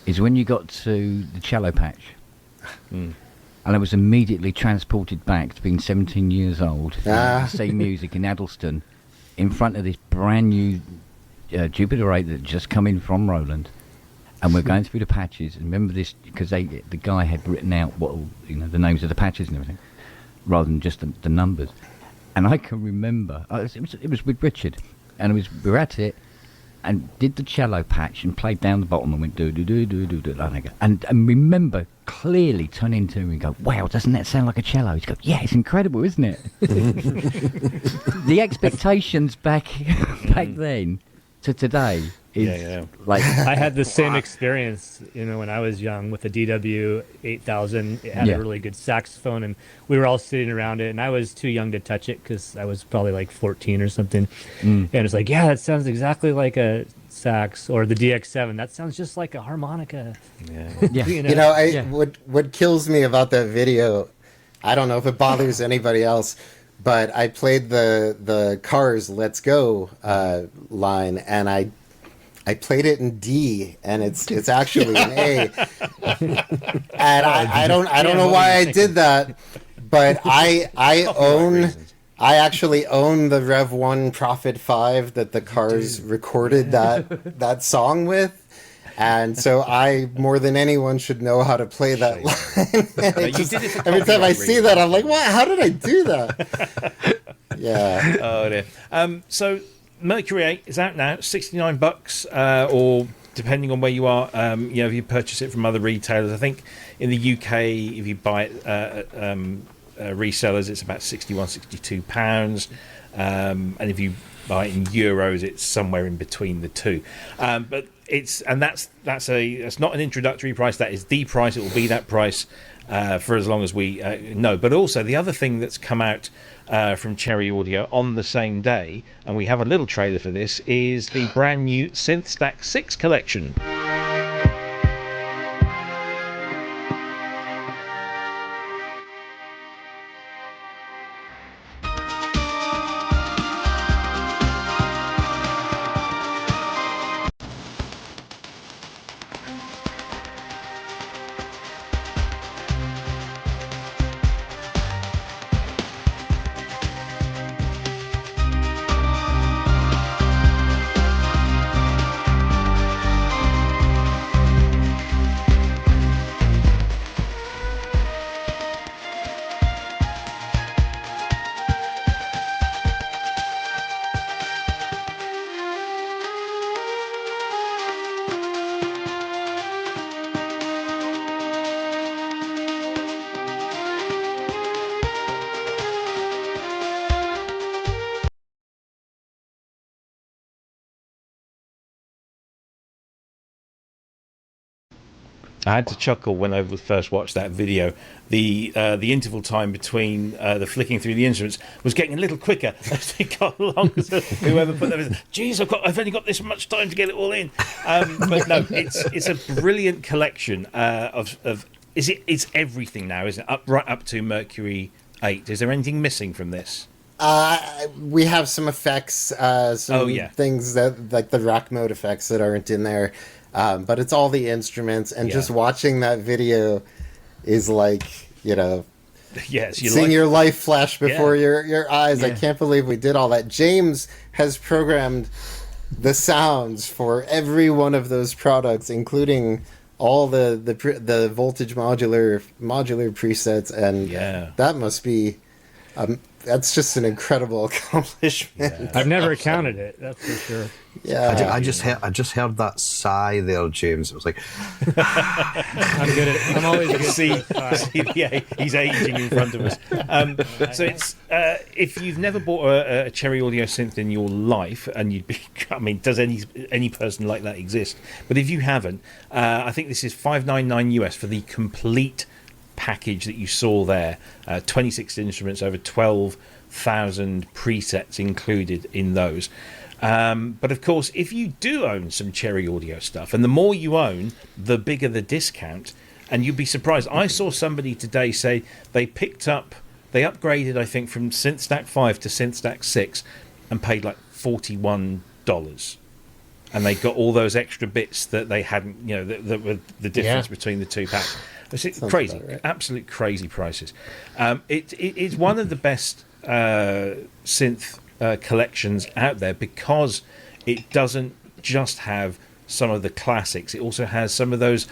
is when you got to the cello patch, and I was immediately transported back to being 17 years old, to see music in Addleston, in front of this brand new Jupiter 8 that had just come in from Roland, and we're going through the patches. And remember this, because the guy had written out what, you know, the names of the patches and everything, rather than just the numbers. And I can remember it was with Richard. And we were at it, and did the cello patch and played down the bottom and went do do do do do do, and remember clearly turning to him and go, "Wow, doesn't that sound like a cello?" He's go, "Yeah, it's incredible, isn't it?" The expectations back then to today is like I had the same experience, you know, when I was young with the DW 8000. It had a really good saxophone, and we were all sitting around it, and I was too young to touch it because I was probably like 14 or something. And it's like, yeah, that sounds exactly like a sax. Or the DX7, that sounds just like a harmonica. What kills me about that video, I don't know if it bothers anybody else, but I played the Cars Let's Go line, and I played it in D, and it's actually an A. And I don't know why I did that, but I actually own the Rev 1 Prophet 5 that the Cars recorded that song with. And so I, more than anyone, should know how to play that line. Every time I see that, I'm like, what? How did I do that? Yeah. Oh, dear. So Mercury 8 is out now, $69, or depending on where you are, you know, if you purchase it from other retailers. I think in the UK, if you buy it resellers, it's about £61-62, and if you buy it in euros, it's somewhere in between the two. But that's not an introductory price. That is the price. It will be that price for as long as we know. But also the other thing that's come out from Cherry Audio on the same day, and we have a little trailer for this, is the brand new Synth Stack 6 collection. I had to chuckle when I first watched that video. The interval time between the flicking through the instruments was getting a little quicker as they got along. So whoever put that, geez, I've only got this much time to get it all in. But no, it's a brilliant collection of it's everything now, isn't it? Right up to Mercury 8. Is there anything missing from this? We have some effects, things that like the rack mode effects that aren't in there. But it's all the instruments, and just watching that video is like, you know, seeing your life flash before your eyes. I can't believe we did all that. James has programmed the sounds for every one of those products, including all the voltage modular presets, and that must be that's just an incredible accomplishment. I've never counted it. That's for sure. Yeah, I just heard that sigh there, James. It was like, I'm always good. See, yeah, he's aging in front of us. So it's if you've never bought a Cherry Audio synth in your life, and you'd be, I mean, does any person like that exist? But if you haven't, I think this is $599 US for the complete package that you saw there. 26 instruments, over 12,000 presets included in those. But of course, if you do own some Cherry Audio stuff, and the more you own, the bigger the discount, and you'd be surprised. I saw somebody today say they upgraded, I think, from Synth Stack 5 to Synth Stack 6 and paid like $41. And they got all those extra bits that they hadn't, that were the difference between the two packs. It's crazy, right. Absolute crazy prices. It's one of the best synth collections out there because it doesn't just have some of the classics. It also has some of those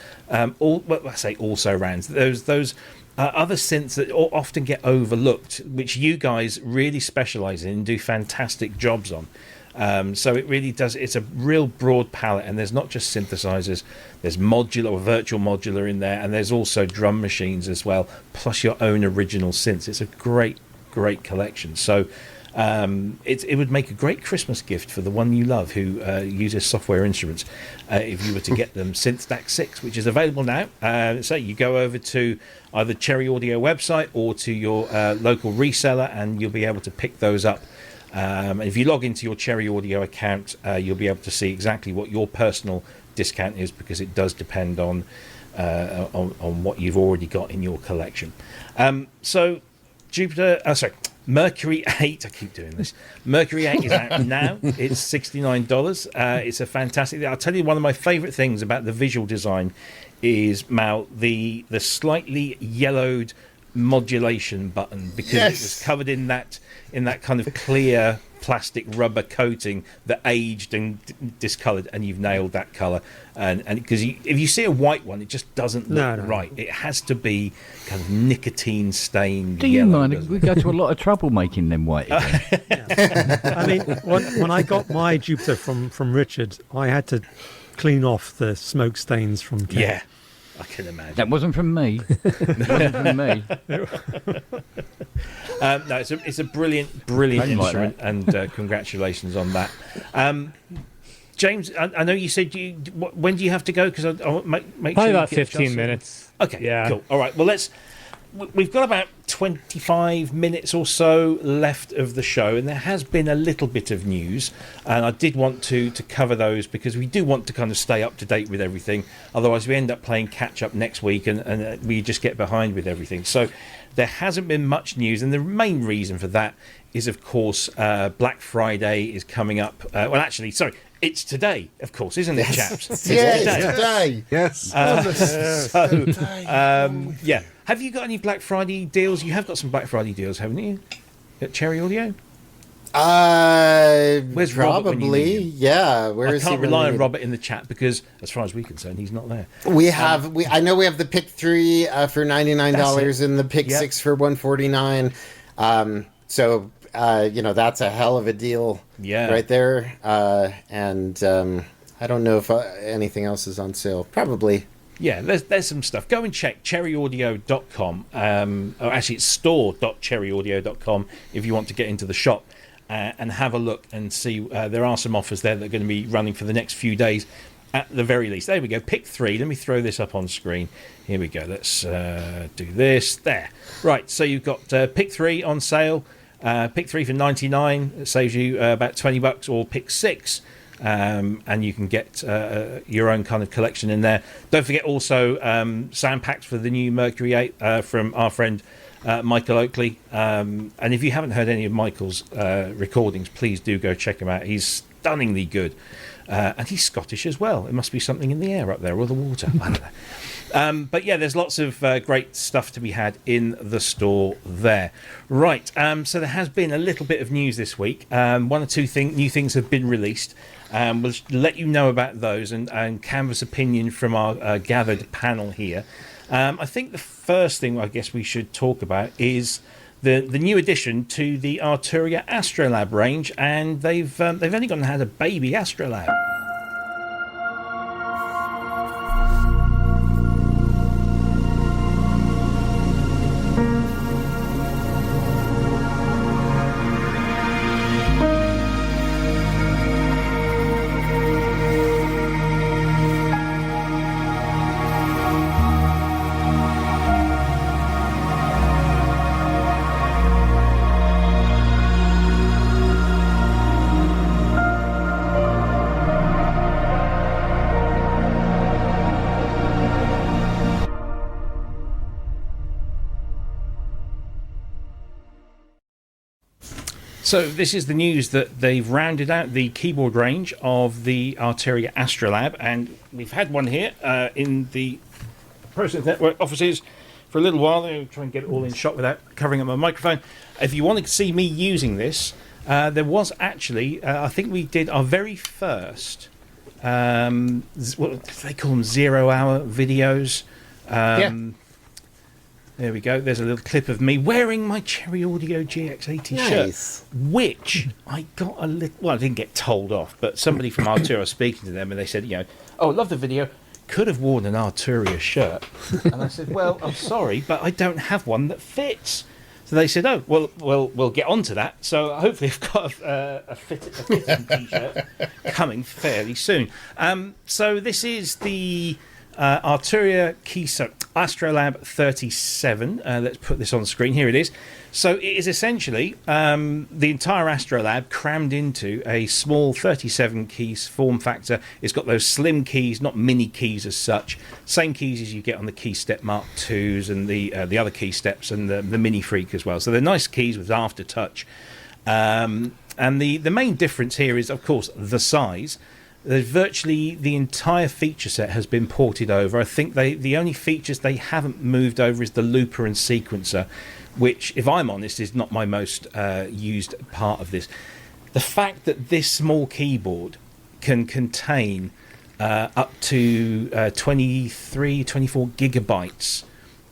also-rans. Those other synths that often get overlooked, which you guys really specialise in and do fantastic jobs on. So it really does. It's a real broad palette, and there's not just synthesizers. There's modular or virtual modular in there, and there's also drum machines as well, plus your own original synths. It's a great collection. So it would make a great Christmas gift for the one you love who uses software instruments. If you were to get them Synth Stack 6, which is available now. So you go over to either Cherry Audio website or to your local reseller, and you'll be able to pick those up. And if you log into your Cherry Audio account, you'll be able to see exactly what your personal discount is, because it does depend on what you've already got in your collection. So Mercury 8, I keep doing this. Mercury 8 is out now. It's $69. It's a fantastic. I'll tell you, one of my favourite things about the visual design is, Mal, the slightly yellowed modulation button, because it was covered in that kind of clear plastic rubber coating that aged and discoloured, and you've nailed that colour. And because if you see a white one, it just doesn't look right. It has to be kind of nicotine stained. Do you mind? We go to a lot of trouble making them white again. I mean, when I got my Jupiter from Richard, I had to clean off the smoke stains from Ken. Yeah, I can imagine. That wasn't from me. It wasn't from me. No, it's a brilliant instrument, and congratulations on that. James, I know you said when do you have to go? Because I'll make probably sure about 15 minutes. Okay, yeah, cool. All right, well, we've got about 25 minutes or so left of the show, and there has been a little bit of news, and I did want to cover those, because we do want to kind of stay up to date with everything. Otherwise, we end up playing catch up next week, and we just get behind with everything. So there hasn't been much news, and the main reason for that is, of course, Black Friday is coming up. It's today, of course, isn't it, chaps? It's today. yes. Yeah. Have you got any Black Friday deals? You have got some Black Friday deals, haven't you? At Cherry Audio? Where's Robert when you probably, need him? yeah. Where I is he? can't rely on Robert in the chat, because, as far as we're concerned, he's not there. I know we have the Pick 3 for $99 and the Pick 6 for $149. So that's a hell of a deal, right there. And I don't know if anything else is on sale. Probably. Yeah, there's some stuff. Go and check cherryaudio.com. Or actually, it's store.cherryaudio.com if you want to get into the shop and have a look and see. There are some offers there that are going to be running for the next few days at the very least. There we go. Pick 3. Let me throw this up on screen. Here we go. Let's do this. There. Right, so you've got Pick 3 on sale. Pick 3 for $99. It saves you about $20, or Pick 6. And you can get your own kind of collection in there. Don't forget also sound packs for the new Mercury 8 from our friend Michael Oakley. And if you haven't heard any of Michael's recordings, please do go check him out. He's stunningly good. And he's Scottish as well. It must be something in the air up there, or the water. I don't know. But yeah, there's lots of great stuff to be had in the store there. Right, so there has been a little bit of news this week. One or two new things have been released. We'll let you know about those and canvass opinion from our gathered panel here. I think the first thing I guess we should talk about is the new addition to the Arturia Astrolab range, and they've only gone and had a baby Astrolab. So this is the news that they've rounded out the keyboard range of the Arturia Astrolab, and we've had one here in the Process Network offices for a little while. I'll try and get it all in shot without covering up my microphone. If you want to see me using this, there was actually, I think we did our very first, what they call them, 0-hour videos. There we go. There's a little clip of me wearing my Cherry Audio GX80 shirt, which I got a little... Well, I didn't get told off, but somebody from Arturia was speaking to them, and they said, oh, I love the video. Could have worn an Arturia shirt. And I said, well, I'm sorry, but I don't have one that fits. So they said, oh, well, we'll get on to that. So hopefully I've got a fitting T-shirt coming fairly soon. So this is the... Arturia Astrolab 37. Let's put this on the screen. Here it is. So it is essentially the entire Astrolab crammed into a small 37 keys form factor. It's got those slim keys, not mini keys as such. Same keys as you get on the Key Step Mark IIs and the other key steps and the Mini Freak as well. So they're nice keys with aftertouch. And the main difference here is, of course, the size. Virtually the entire feature set has been ported over. I think the only features they haven't moved over is the looper and sequencer, which, if I'm honest, is not my most used part of this. The fact that this small keyboard can contain up to 23, 24 gigabytes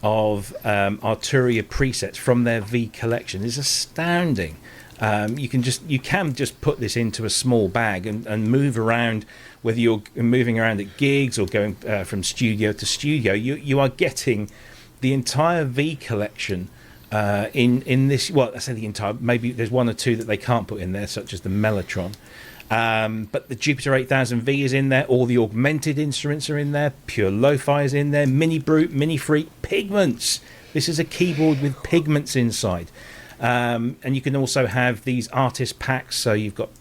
of Arturia presets from their V collection is astounding. You can just put this into a small bag and move around, whether you're moving around at gigs or going from studio to studio. You are getting the entire V collection in this. Well, I say the entire. Maybe there's one or two that they can't put in there, such as the Mellotron. But the Jupiter 8000V is in there. All the augmented instruments are in there. Pure Lo-Fi is in there. Mini Brute, Mini Freak, Pigments. This is a keyboard with pigments inside. And you can also have these artist packs, so you've got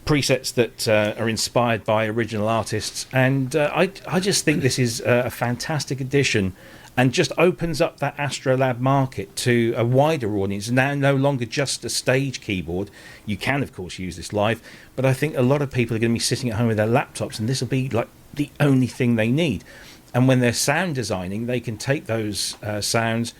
presets that are inspired by original artists, and I just think this is a fantastic addition and just opens up that Astrolab market to a wider audience. Now no longer just a stage keyboard. You can of course use this live, but I think a lot of people are going to be sitting at home with their laptops, and this will be like the only thing they need. And when they're sound designing, they can take those sounds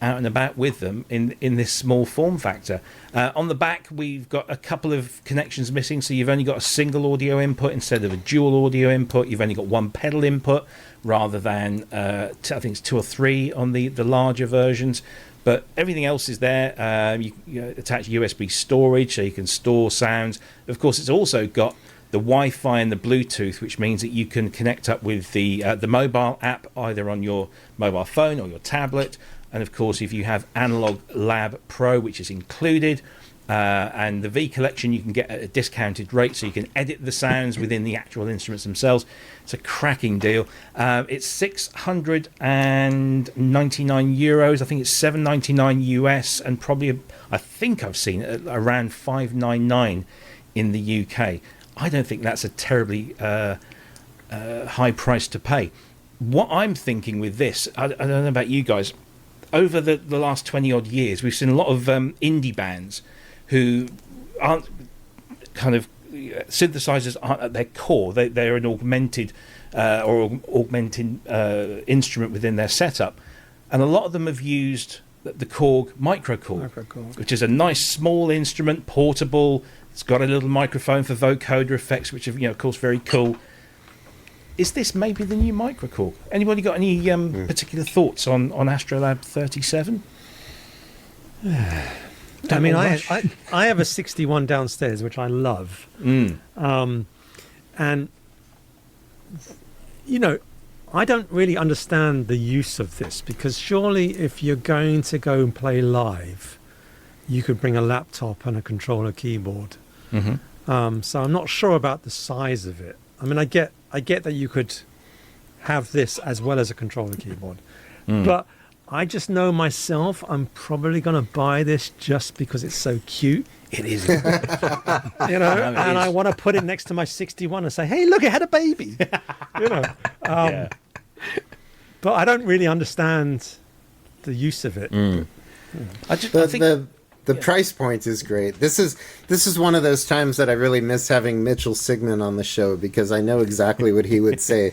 out and about with them in this small form factor. On the back, we've got a couple of connections missing, so you've only got a single audio input instead of a dual audio input. You've only got one pedal input rather than I think it's 2 or 3 on the larger versions, but everything else is there. You attach USB storage so you can store sounds. Of course, it's also got the Wi-Fi and the Bluetooth, which means that you can connect up with the mobile app either on your mobile phone or your tablet. And of course, if you have Analog Lab Pro, which is included, and the V collection, you can get at a discounted rate, so you can edit the sounds within the actual instruments themselves. It's a cracking deal. It's €699. I think it's $799 US, and probably I think I've seen it at around $599 in the UK. I don't think that's a terribly high price to pay. What I'm thinking with this, I don't know about you guys. Over the last 20-odd years, we've seen a lot of indie bands who aren't kind of... synthesizers aren't at their core. They're an augmented instrument within their setup. And a lot of them have used the Korg Microkorg, which is a nice small instrument, portable. It's got a little microphone for vocoder effects, which are, of course, very cool. Is this maybe the new Microkorg? Anybody got any particular thoughts on Astrolab 37? I mean, I have a 61 downstairs, which I love. And, you know, I don't really understand the use of this, because surely if you're going to go and play live, you could bring a laptop and a controller keyboard. So I'm not sure about the size of it. I mean, I get that you could have this as well as a controller keyboard, but I just know myself, I'm probably going to buy this just because it's so cute. It is. You know, and I want to put it next to my 61 and say, hey, look, it had a baby. You know, but I don't really understand the use of it. I think the price point is great. This is one of those times that I really miss having Mitchell Sigmund on the show, because I know exactly what he would say.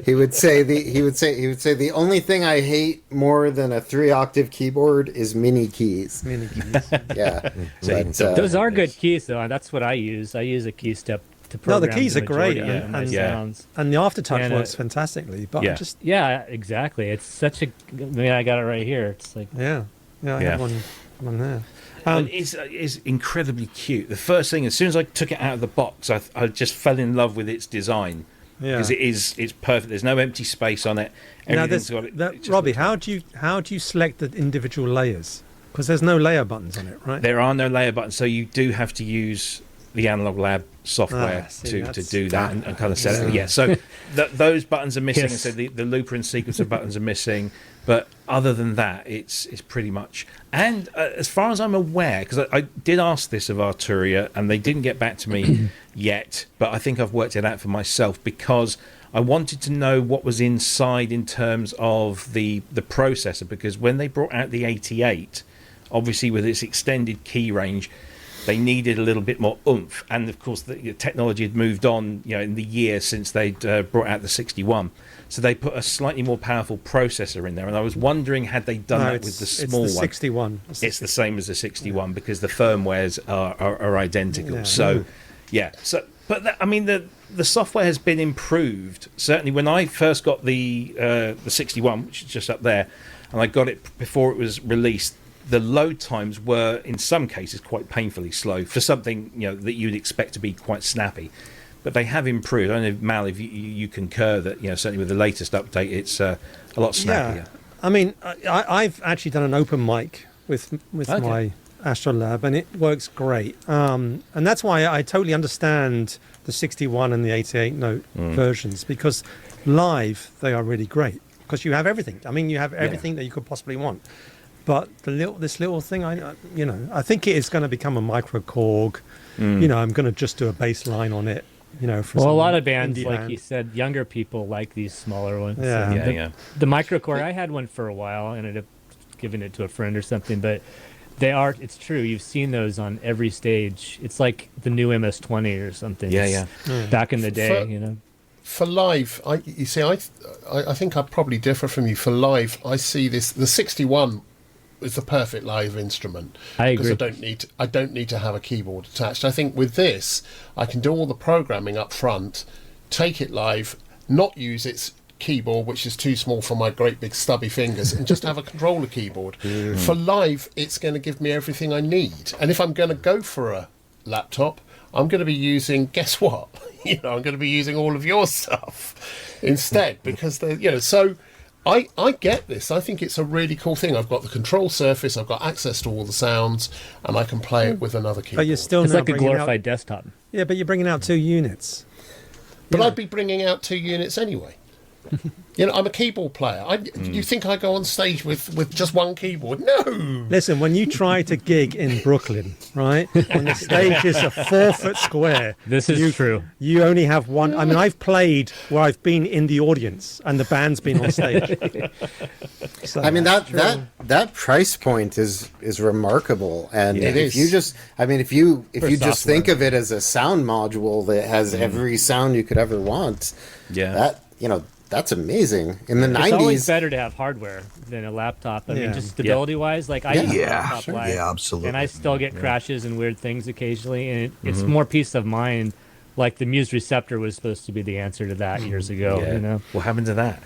he would say the only thing I hate more than a 3-octave keyboard is mini keys. Mini keys. Yeah. But, Those are good keys, though. That's what I use. I use a key step to program. No, the keys are great, of my sounds. and the aftertouch And, works fantastically. But yeah. I Exactly. It's such a. I mean, I got it right here. It's like I have one there. It's incredibly cute. The first thing, as soon as I took it out of the box, I just fell in love with its design. Because it's perfect. There's no empty space on it. Now, Everything's got it. Robbie, how do you select the individual layers? Because there's no layer buttons on it, right? There are no layer buttons, so you do have to use the Analog Lab software to do that and kind of set it. Yeah, so those buttons are missing, and so the looper and sequencer buttons are missing. But other than that, it's pretty much. And as far as I'm aware, because I did ask this of Arturia, and they didn't get back to me yet, but I think I've worked it out for myself, because I wanted to know what was inside in terms of the processor, because when they brought out the 88, obviously with its extended key range, they needed a little bit more oomph. And of course, the technology had moved on, in the year since they'd brought out the 61. So they put a slightly more powerful processor in there, and I was wondering, had they done that with the small it's the one? 61. It's the same as the 61 because the firmwares are identical. So, but I mean, the software has been improved. Certainly, when I first got the 61, which is just up there, and I got it before it was released, the load times were in some cases quite painfully slow for something that you'd expect to be quite snappy. But they have improved. I don't know, Mal, if you concur that certainly with the latest update, it's a lot snappier. Yeah. I mean, I've actually done an open mic with my Astrolab, and it works great. And that's why I totally understand the 61 and the 88 note versions, because live they are really great, because you have everything. I mean, you have everything that you could possibly want. But this little thing, I think it is going to become a micro Korg. I'm going to just do a bass line on it. For a lot of bands, like you said, younger people like these smaller ones. The microcore, I had one for a while. I ended up giving it to a friend or something. But it's true. You've seen those on every stage. It's like the new MS-20 or something. Back in the day, For live, I think I probably differ from you. For live, I see the 61 is the perfect live instrument. I agree. Because I don't need to have a keyboard attached. I think with this, I can do all the programming up front, take it live, not use its keyboard, which is too small for my great big stubby fingers, and just have a controller keyboard. For live, it's going to give me everything I need. And if I'm going to go for a laptop, I'm going to be using, guess what? I'm going to be using all of your stuff instead, because so I get this. I think it's a really cool thing. I've got the control surface, I've got access to all the sounds, and I can play it with another keyboard. But you're still it's now like a bringing glorified desktop. Yeah, but you're bringing out 2 units. But I'd be bringing out 2 units anyway. I'm a keyboard player. You think I go on stage with just one keyboard? No. Listen, when you try to gig in Brooklyn, right, when the stage is a 4-foot square, this is true. You only have one. I mean, I've played where I've been in the audience and the band's been on stage. So, I mean, that price point is remarkable, and if you just think of it as a sound module that has every sound you could ever want, that's amazing. In the 90s, it's always better to have hardware than a laptop. I mean, just stability-wise, like I use a laptop live, absolutely. and I still get crashes and weird things occasionally, and it's more peace of mind. Like the Muse Receptor was supposed to be the answer to that years ago. What happened to that?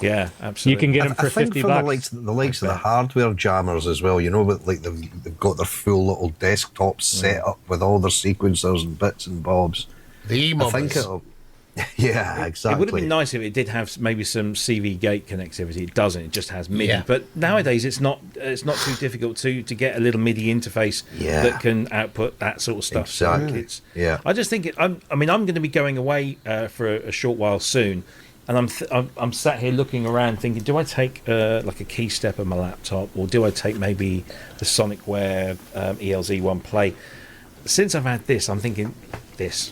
Yeah, absolutely. You can get them for I think 50 for bucks. the likes of the hardware jammers as well, but like they've got their full little desktops set up with all their sequencers and bits and bobs. The I think mobbers. it'll. Yeah, exactly. It would have been nice if it did have maybe some CV gate connectivity. It doesn't. It just has MIDI. Yeah. But nowadays, it's not too difficult to get a little MIDI interface that can output that sort of stuff. Exactly. So Yeah. I just think I'm going to be going away for a short while soon, and I'm sat here looking around thinking, do I take like a key step on my laptop, or do I take maybe the Sonicware ELZ1 Play? Since I've had this, I'm thinking this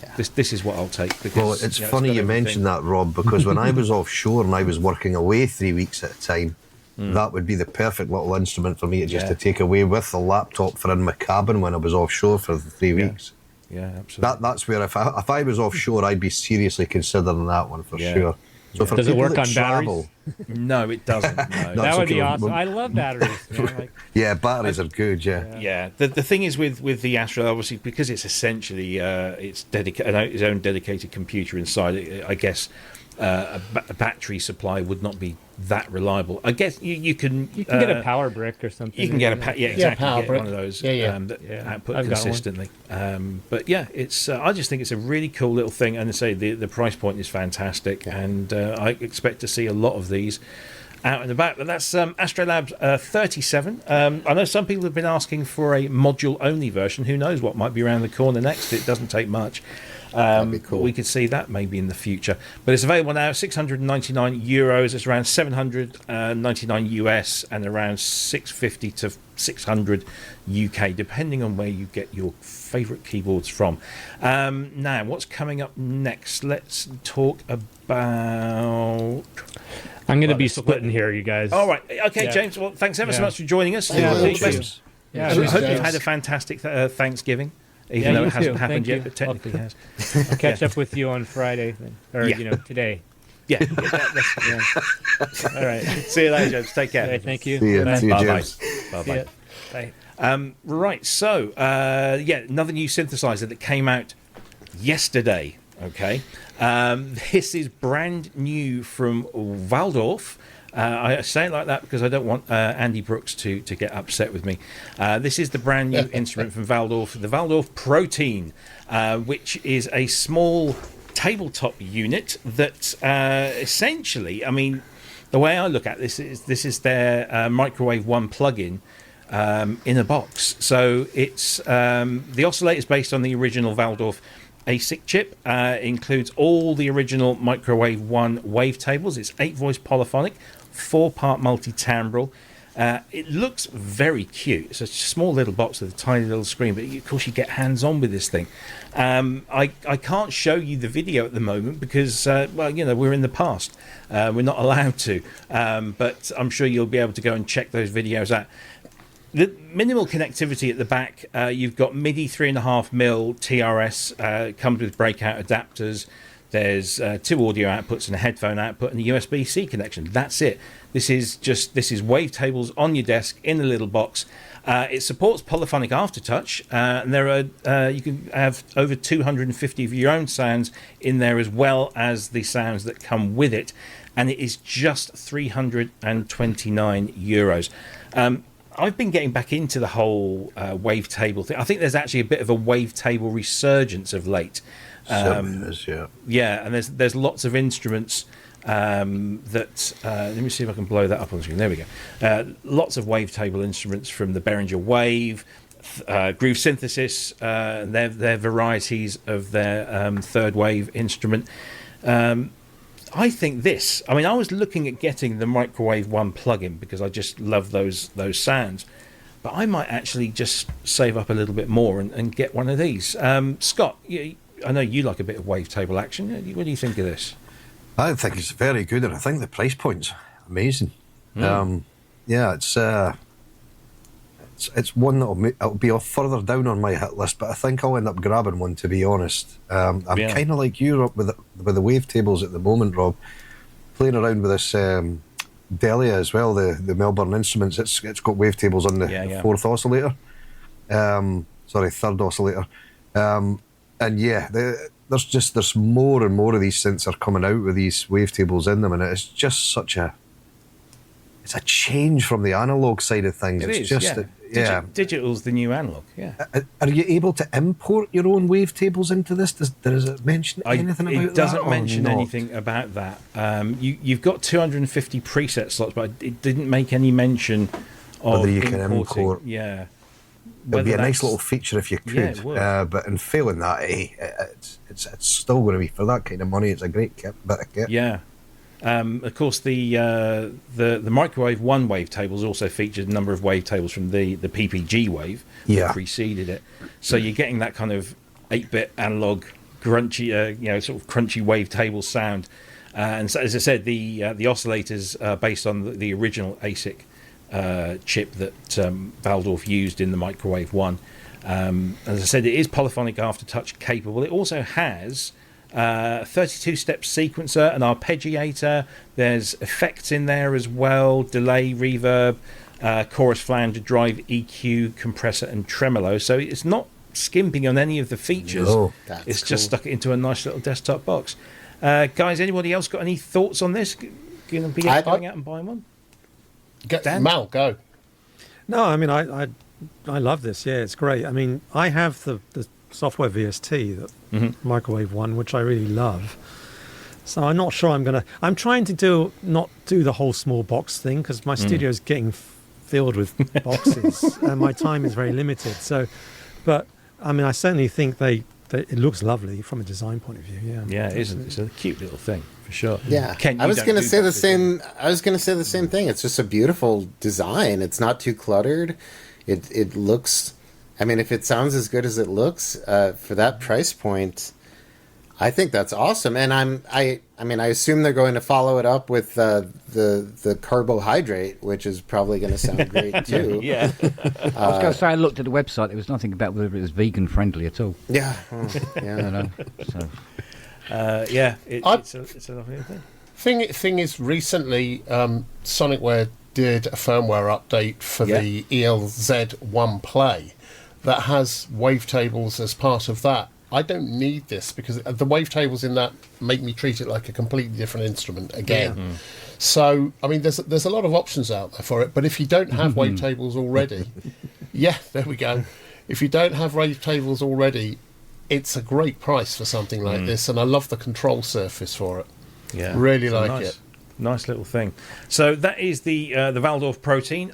is what I'll take. Because, Well, it's funny you mentioned that, Rob, because when I was offshore and I was working away 3 weeks at a time, that would be the perfect little instrument for me to take away with the laptop for in my cabin when I was offshore for the 3 weeks. Yeah, absolutely. That's where if I was offshore, I'd be seriously considering that one for sure. So for Does it people work that on travel, batteries? No, it doesn't. No. That would be okay. awesome. I love batteries. Man. Yeah, batteries are good. Yeah. Yeah, the thing is with the Astrolab, obviously, because it's essentially its own dedicated computer inside. I guess a battery supply would not be that reliable. I guess you can get a power brick or something. You can get exactly. power Get brick. one of those that output I've got one. consistently. But yeah, it's. I just think it's a really cool little thing, and I say the price point is fantastic, and I expect to see a lot of these out and about. But that's Astrolab 37. I know some people have been asking for a module only version. Who knows what might be around the corner next? It doesn't take much. That'd be cool. We could see that maybe in the future, but it's available now. €699. It's around 799 US and around 650 to 600 UK, depending on where you get your favourite keyboards from. Now, what's coming up next? Let's talk about. I'm going to be splitting here, you guys. All right, okay, Yeah. James. Well, thanks ever so Yeah. much for joining us. Yeah, All the thank you. best. Yeah, I Cheers, hope you've James. had a fantastic Thanksgiving, Yeah, even though you it hasn't too. happened Thank yet, you. but technically it has. I'll catch up with you on Friday, or Yeah. today. Yeah. Yeah. All right. See you later, James. Take care. Okay, thank you. See you, Bye. see you, Bye-bye. James. Bye-bye. See ya. Bye. Right, so another new synthesizer that came out yesterday. Okay, this is brand new from Waldorf. I say it like that because I don't want Andy Brooks to get upset with me. This is the brand new instrument from Waldorf, the Waldorf Protein, which is a small tabletop unit that essentially, I mean, the way I look at this is their Microwave One plugin. In a box. So it's the oscillator is based on the original Waldorf ASIC chip. Includes all the original Microwave One wavetables. It's 8-voice polyphonic, 4-part multi-timbral. It looks very cute. It's a small little box with a tiny little screen, but of course you get hands-on with this thing. I can't show you the video at the moment because, we're in the past. We're not allowed to. But I'm sure you'll be able to go and check those videos out. The minimal connectivity at the back, you've got MIDI 3.5mm TRS, comes with breakout adapters. There's 2 audio outputs and a headphone output and a USB-C connection. That's it. This is wavetables on your desk in a little box. It supports polyphonic aftertouch, and there are you can have over 250 of your own sounds in there as well as the sounds that come with it, and it is just €329. I've been getting back into the whole wavetable thing. I think there's actually a bit of a wavetable resurgence of late. Yeah, and there's lots of instruments that. Let me see if I can blow that up on the screen. There we go. Lots of wavetable instruments from the Behringer Wave, Groove Synthesis. Their varieties of their third wave instrument. I think this. I mean, I was looking at getting the Microwave One plugin because I just love those sounds. But I might actually just save up a little bit more and get one of these. Scott, I know you like a bit of wavetable action. What do you think of this? I think it's very good, and I think the price point's amazing. It's one it'll be off further down on my hit list, but I think I'll end up grabbing one, to be honest. I'm kind of like you, Rob, with the wavetables at the moment, Rob. Playing around with this Delia as well, the Melbourne Instruments. It's got wavetables on the 4th oscillator. Third oscillator. And yeah, there's more and more of these synths are coming out with these wavetables in them, and it's just such a change from the analog side of things. It's just digital's the new analog. Yeah. Are you able to import your own wavetables into this? Does it mention anything about that? It doesn't mention anything about that. You've got 250 preset slots, but it didn't make any mention of whether you can importing. import. Yeah. It'd be a nice little feature if you could. Yeah, it would. But in failing that, it's still going to be, for that kind of money, it's a great bit of kit. Yeah. Of course, the Microwave 1 wavetables also featured a number of wavetables from the PPG wave that preceded it. So you're getting that kind of 8-bit analog, grunchy, sort of crunchy wavetable sound. And so, as I said, the oscillators are based on the original ASIC chip that Waldorf used in the Microwave 1. As I said, it is polyphonic aftertouch capable. It also has 32-step sequencer, an arpeggiator. There's effects in there as well: delay, reverb, chorus flanger, drive, EQ, compressor, and tremolo. So it's not skimping on any of the features. No, it's just stuck it into a nice little desktop box. Guys, anybody else got any thoughts on this? Going to be going out and buying one? Dan? Mal, go. No, I mean, I love this. Yeah, it's great. I mean, I have the software VST, the Microwave 1, which I really love. So I'm not sure I'm trying to not do the whole small box thing, because my studio is getting filled with boxes and my time is very limited. So, but I mean, I certainly think it looks lovely from a design point of view. Yeah. Yeah, it isn't. It's a cute little thing for sure. Yeah. Ken, I was going to say the same. I was going to say the same thing. It's just a beautiful design. It's not too cluttered. It looks. I mean, if it sounds as good as it looks for that price point, I think that's awesome. And I mean, I assume they're going to follow it up with the carbohydrate, which is probably going to sound great too. Yeah. I was going to say, I looked at the website. There was nothing about whether it was vegan friendly at all. Yeah. Yeah. It's a lovely thing. Thing is, recently, Sonicware did a firmware update for the ELZ1 Play that has wavetables as part of that. I don't need this because the wavetables in that make me treat it like a completely different instrument again. Yeah. So, I mean, there's a lot of options out there for it, but if you don't have wavetables already, there we go. If you don't have wavetables already, it's a great price for something like this, and I love the control surface for it. Yeah, really like it. Nice little thing. So that is the Waldorf Protein.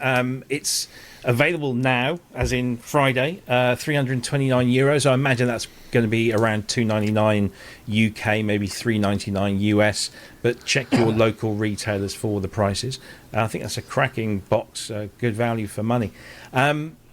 It's available now, as in Friday, €329. I imagine that's going to be around $299 UK, maybe $399 US. But check your local retailers for the prices. I think that's a cracking box, good value for money.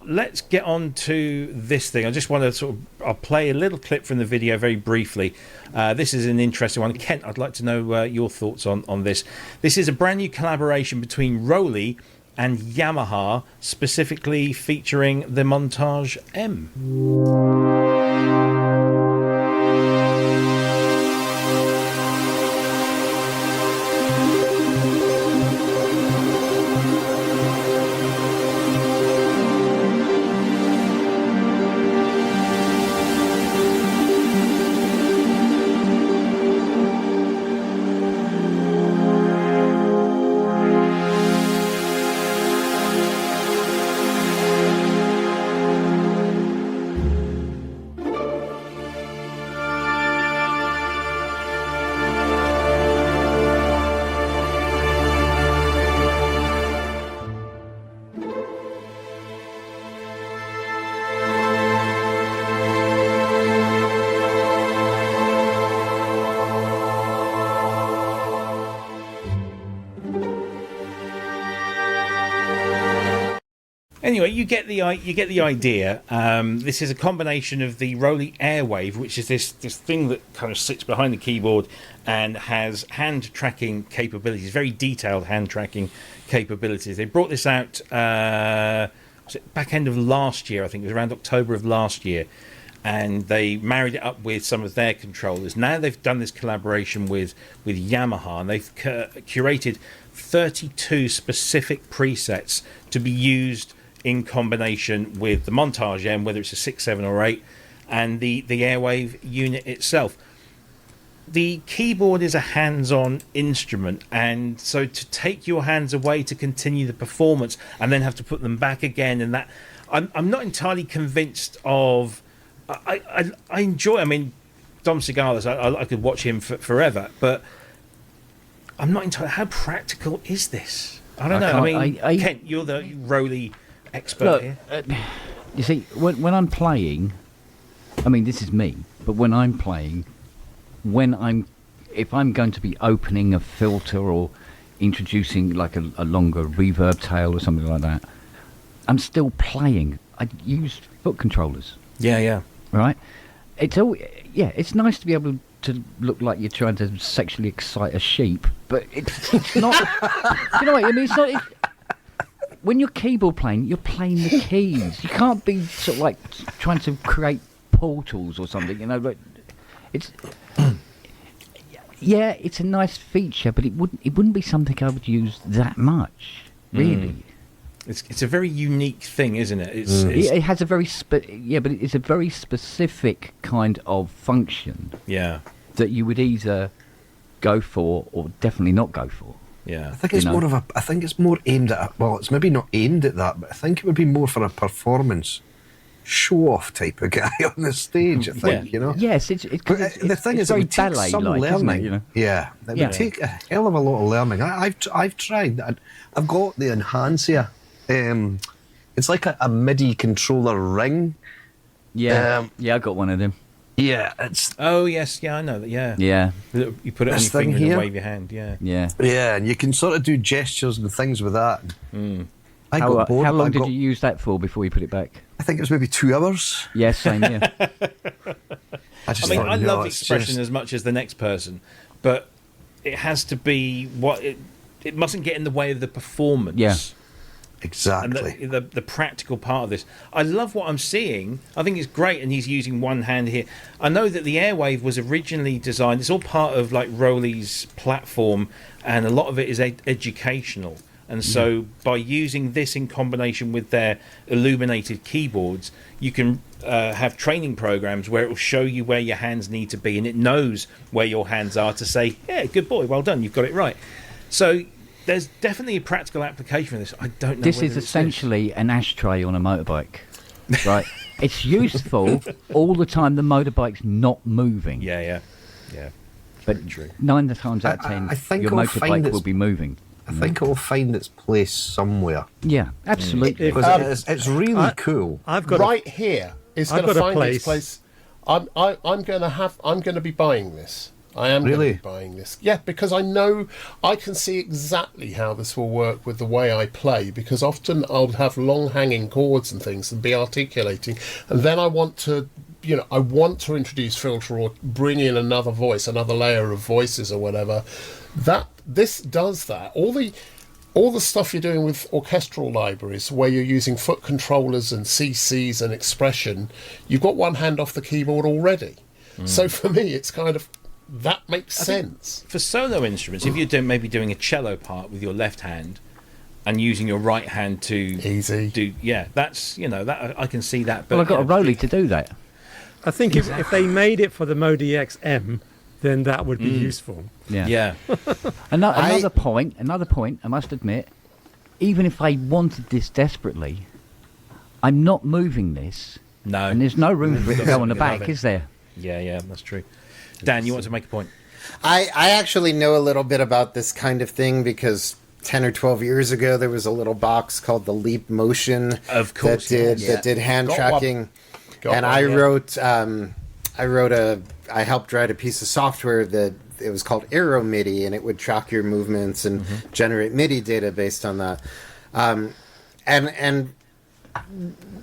Let's get on to this thing. I just want to I'll play a little clip from the video very briefly. This is an interesting one. Kent, I'd like to know your thoughts on this. This is a brand new collaboration between Rolley and Yamaha, specifically featuring the Montage M. Anyway, you get the idea. This is a combination of the Rolley Airwave, which is this thing that kind of sits behind the keyboard and has hand tracking capabilities, very detailed hand tracking capabilities. They brought this out back end of last year, I think it was around October of last year, and they married it up with some of their controllers. Now they've done this collaboration with Yamaha, and they've curated 32 specific presets to be used in combination with the Montage M, whether it's a 6, 7 or 8, and the Airwave unit itself. The keyboard is a hands-on instrument, and so to take your hands away to continue the performance and then have to put them back again, and that I'm not entirely convinced of. I enjoy. I mean, Dom Segalas, I could watch him forever, but I'm not entirely. How practical is this? I don't know. I mean, Kent, you're the Rolley expert here. You see, when I'm playing, I mean, this is me, but when I'm playing. If I'm going to be opening a filter or introducing like a longer reverb tail or something like that, I'm still playing. I use foot controllers. Yeah. Right? It's nice to be able to look like you're trying to sexually excite a sheep, but it's not. You know what I mean? It's not. When you're keyboard playing, you're playing the keys. You can't be sort of like trying to create portals or something. You know, but it's. Yeah, it's a nice feature, but it wouldn't be something I would use that much, really. It's a very unique thing, isn't it? It has a very but it's a very specific kind of function. Yeah. That you would either go for or definitely not go for. Yeah. I think it's more of a. I think it's more aimed at. Well, it's maybe not aimed at that, but I think it would be more for a performance. Show-off type of guy on the stage, I think, you know. Yes, it's the thing is, very it would take some learning. You know? Yeah, it would take a hell of a lot of learning. I've tried. I've got the Enhancia. It's like a MIDI controller ring. Yeah, I got one of them. Yeah, it's. Oh yes, yeah, I know that. Yeah. You put it on your finger and wave your hand. Yeah, and you can sort of do gestures and things with that. How long did you use that for before you put it back? I think it was maybe 2 hours. Yes, same here. I love expression as much as the next person, but it has to be it mustn't get in the way of the performance. Yeah, exactly. And the practical part of this. I love what I'm seeing. I think it's great, and he's using one hand here. I know that the Airwave was originally designed. It's all part of like Rolley's platform, and a lot of it is educational. And so by using this in combination with their illuminated keyboards, you can have training programs where it will show you where your hands need to be, and it knows where your hands are to say, yeah, good boy, well done, you've got it right. So there's definitely a practical application for this. I don't know. This is essentially an ashtray on a motorbike, right? It's useful all the time the motorbike's not moving. Yeah. But 9 times out of 10, your motorbike will be moving. I think it will find its place somewhere. Yeah, absolutely. Because it's really cool. I've got here. It's going to find its place. I'm going to be buying this. I am going to be buying this. Yeah, because I know I can see exactly how this will work with the way I play. Because often I'll have long hanging chords and things and be articulating, and then I want to. I want to introduce filter or bring in another voice, another layer of voices or whatever. This does that. All the stuff you're doing with orchestral libraries, where you're using foot controllers and CCs and expression, you've got one hand off the keyboard already. So for me, it's kind of that makes sense. For solo instruments, if you're maybe doing a cello part with your left hand and using your right hand to do, that's that I can see that. But I've got a Rolley to do that. I think if they made it for the Moog EX-M, then that would be useful. Yeah. Another point, I must admit, even if I wanted this desperately, I'm not moving this. No. And there's no room for it to go on the back, is there? Yeah, that's true. Dan, you want to make a point? I actually know a little bit about this kind of thing because 10 or 12 years ago there was a little box called the Leap Motion that did hand tracking. I helped write a piece of software that it was called Aero MIDI, and it would track your movements and generate MIDI data based on that. And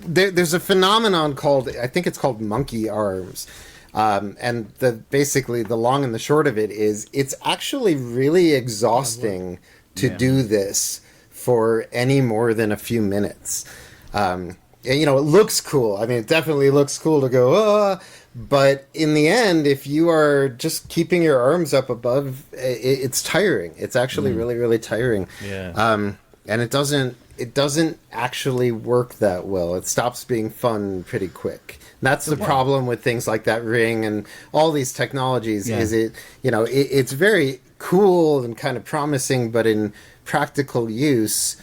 there's a phenomenon I think it's called monkey arms. And basically the long and the short of it is it's actually really exhausting to do this for any more than a few minutes. And, it looks cool. I mean, it definitely looks cool to go, but in the end, if you are just keeping your arms up above, it's tiring. It's actually really, really tiring. Yeah. And it doesn't, it doesn't actually work that well. It stops being fun pretty quick. That's the problem with things like that Ring and all these technologies. Is it's very cool and kind of promising, but in practical use,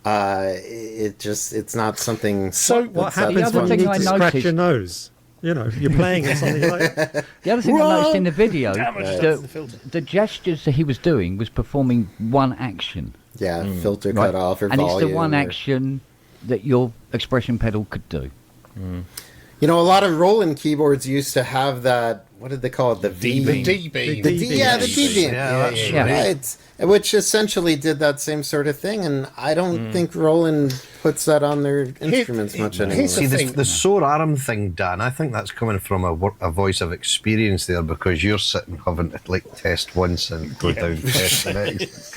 it's not something. So what happens when you need to scratch your nose? You're playing it something like. The other thing I noticed in the video, the gestures that he was doing was performing one action. Yeah, filter cut off or and volume. it's the one action that your expression pedal could do. A lot of Roland keyboards used to have that. What did they call it? The D-beam. the D-beam. Yeah, that's Right. Which essentially did that same sort of thing, and I don't think Roland puts that on their instruments much anymore. See, the sore arm thing, Dan, I think that's coming from a voice of experience there, because you're sitting having to test once and go down test the next.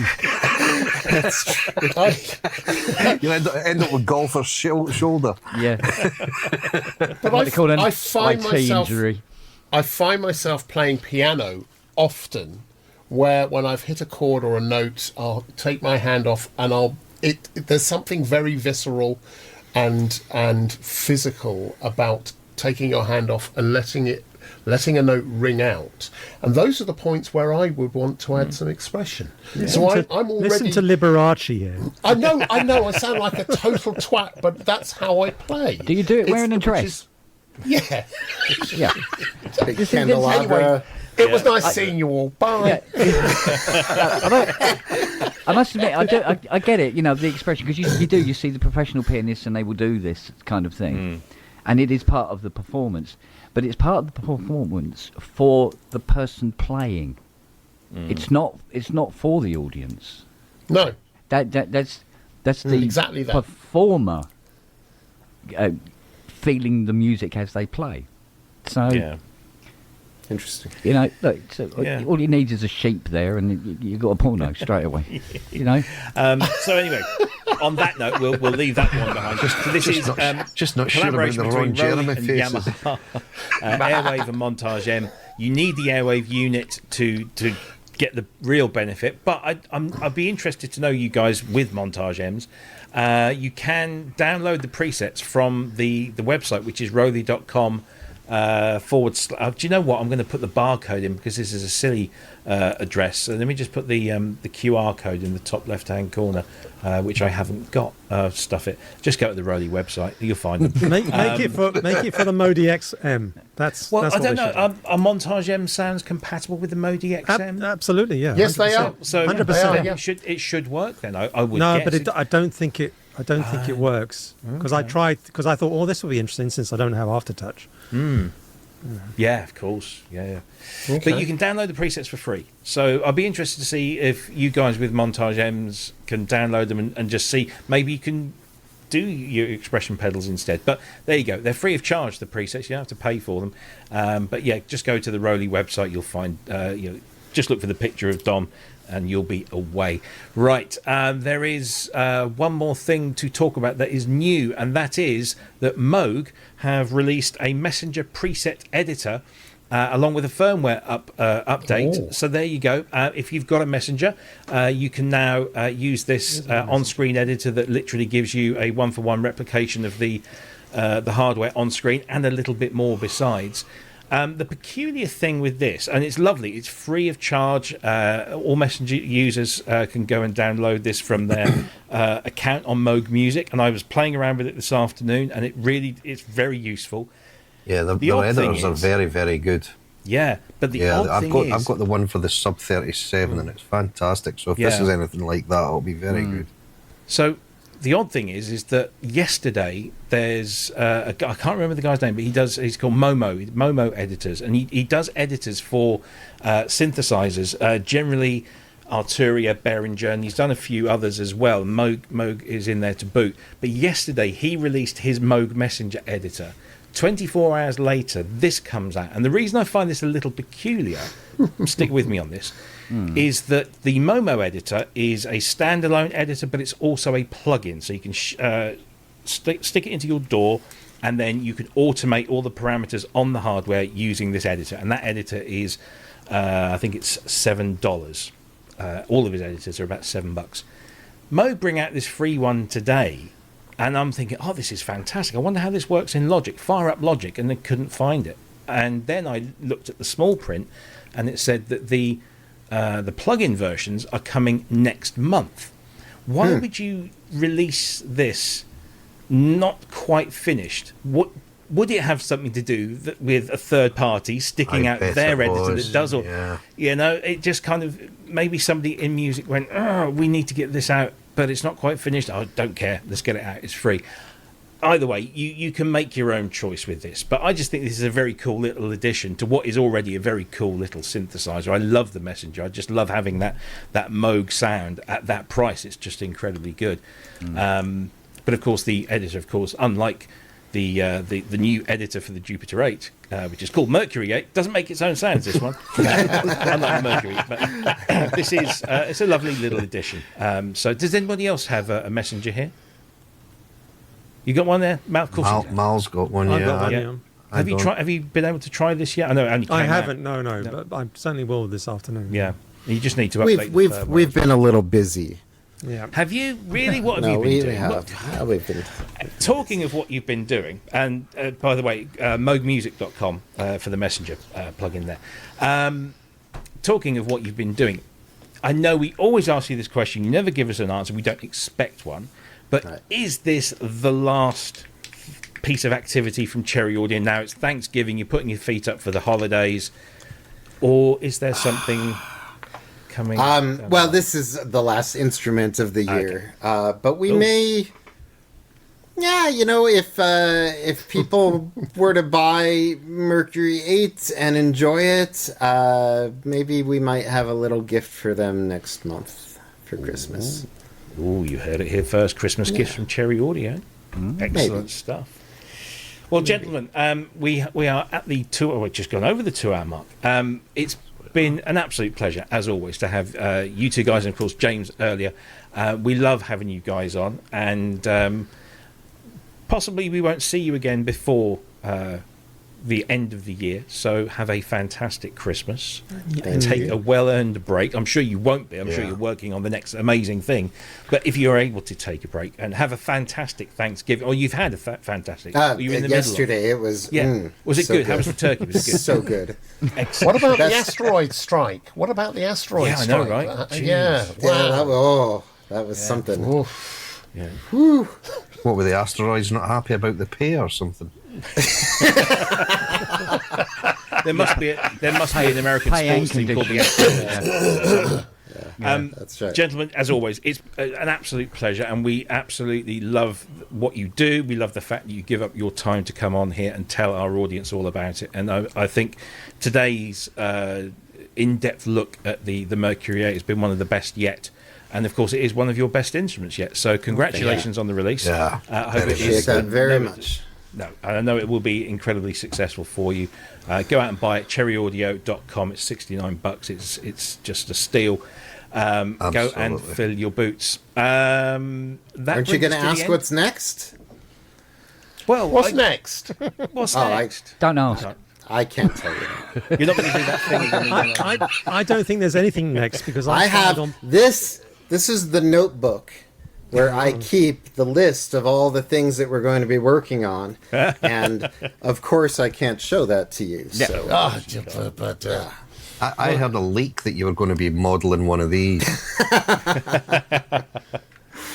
You end up with golfer's shoulder. Yeah. But What they call an I find IT myself injury. I find myself playing piano often, where when I've hit a chord or a note, I'll take my hand off and there's something very visceral and physical about taking your hand off and letting a note ring out. And those are the points where I would want to add some expression. So I'm already... Listen to Liberace here. I know, I sound like a total twat, but that's how I play. Do you do it wearing a dress? Yeah. Yeah. Big candelabra. Anyway, it was nice seeing you all. Bye. I must admit, I get it, the expression, because you see the professional pianists and they will do this kind of thing. And it is part of the performance. But it's part of the performance for the person playing. It's not for the audience. No. That's the exactly that. Performer feeling the music as they play. So Interesting. Look, all you need is a sheep there, and you've got a porno straight away. So anyway, on that note, we'll leave that one behind. Just not sure about the Ron Jeremy faces. Yamaha, Airwave and Montage M. You need the Airwave unit to get the real benefit, but I'd be interested to know, you guys with Montage M's, you can download the presets from the website, which is rolly.com. Do you know what? I'm going to put the barcode in, because this is a silly address. So let me just put the QR code in the top left-hand corner, which I haven't got. Stuff it. Just go to the Rolley website. You'll find them. make it for the Modi XM. That's I don't know. Are Montage M sounds compatible with the Modi XM? Absolutely, yeah. Yes, 100%. They are. So 100%. It should work then. I would. No, guess. but I don't think it. I don't think it works, because I tried, because I thought, this will be interesting since I don't have Aftertouch. Yeah, of course. Yeah. Okay. But you can download the presets for free. So I'll be interested to see if you guys with Montage M's can download them and just see. Maybe you can do your expression pedals instead. But there you go. They're free of charge, the presets. You don't have to pay for them. But yeah, just go to the Rolley website. You'll find, just look for the picture of Dom, and you'll be away. Right, there is one more thing to talk about that is new, and that is that Moog have released a Messenger preset editor along with a firmware update. Oh. So there you go. If you've got a Messenger, you can now use this on-screen editor that literally gives you a one-for-one replication of the hardware on screen and a little bit more besides. The peculiar thing with this, and it's lovely, it's free of charge. All Messenger users can go and download this from their account on Moog Music, and I was playing around with it this afternoon, and it's very useful. Yeah, the editors are very, very good. Yeah, but I've got the one for the sub 37, and it's fantastic. So if this is anything like that, it'll be very good. So the odd thing is that yesterday there's I can't remember the guy's name, but he's called Momo Editors, and he does editors for synthesizers, generally Arturia, Behringer, and he's done a few others as well. Moog is in there to boot. But yesterday he released his Moog Messenger editor. 24 hours later, this comes out. And the reason I find this a little peculiar, stick with me on this, is that the Momo editor is a standalone editor, but it's also a plugin. So you can stick it into your DAW, and then you can automate all the parameters on the hardware using this editor. And that editor is, I think it's $7. All of his editors are about $7. Moog bring out this free one today, and I'm thinking, oh, this is fantastic. I wonder how this works in Logic. Fire up Logic, and I couldn't find it. And then I looked at the small print, and it said that the plug-in versions are coming next month. Why would you release this not quite finished? What would it have something to do with a third party sticking out their editor that does all? Yeah. You know, it just kind of maybe somebody in music went, oh, we need to get this out, but it's not quite finished. I don't care. Let's get it out. It's free. Either way, you can make your own choice with this. But I just think this is a very cool little addition to what is already a very cool little synthesizer. I love the Messenger. I just love having that Moog sound at that price. It's just incredibly good. But of course, the editor, unlike the new editor for the Jupiter 8, which is called Mercury 8, doesn't make its own sounds, this one. Unlike Mercury. But this is it's a lovely little addition. So does anybody else have a Messenger here? You got one there, Mal? Of course. Mal's got one. I've Yeah. got one, Yeah. yeah. Have you been able to try this yet? I know it only came I out. haven't. No, but I certainly will this afternoon. Yeah, you just need to update. We've been a little busy. Yeah. Have you really? What have No, you been we doing? have. Yeah, we've been. Talking of what you've been doing, and by the way, moogmusic.com for the Messenger plug-in there. Talking of what you've been doing, I know we always ask you this question. You never give us an answer. We don't expect one. But Right. Is this the last piece of activity from Cherry Audio? Now it's Thanksgiving. You're putting your feet up for the holidays, or is there something coming? Well, this is the last instrument of the year, but we may. Yeah, you know, if people were to buy Mercury 8 and enjoy it, maybe we might have a little gift for them next month for Christmas. Oh, you heard it here first. Christmas gifts from Cherry Audio. Excellent Maybe. stuff. Well, gentlemen, we are at the 2 hour. We've just gone over the 2 hour mark. It's been an absolute pleasure, as always, to have you two guys, and of course James earlier. We love having you guys on, and possibly we won't see you again before the end of the year. So have a fantastic Christmas. Take a well-earned break. I'm sure you won't be. I'm sure you're working on the next amazing thing. But if you're able to take a break and have a fantastic Thanksgiving, or you've had a fantastic. Were you in the yesterday it was. Was it so good? How was the turkey? Was it good? So good. Excellent. What about the asteroid strike? What about the asteroid Yeah, I strike? know, right? Yeah. Yeah, that was something. Oof. Yeah. What were the asteroids not happy about the pay or something? There must be an American pay sports and team called the conditions. Astros. That's right. Gentlemen, as always, it's an absolute pleasure, and we absolutely love what you do. We love the fact that you give up your time to come on here and tell our audience all about it. And I think today's in-depth look at the Mercury 8 has been one of the best yet. And of course, it is one of your best instruments yet. So congratulations on the release. Yeah, I hope it Appreciate is. that very much. No, I know it will be incredibly successful for you. Go out and buy it. Cherryaudio.com. It's $69. It's just a steal. Go and Absolutely. fill your boots. Aren't you going to ask what's next? Well, What's next? What's Oh, next? Don't ask. I can't tell you that. You're not going to do that thing again. I don't think there's anything next because I have on. this. This is the notebook where I keep the list of all the things that we're going to be working on, and of course I can't show that to you. So I heard a leak that you were going to be modelling one of these.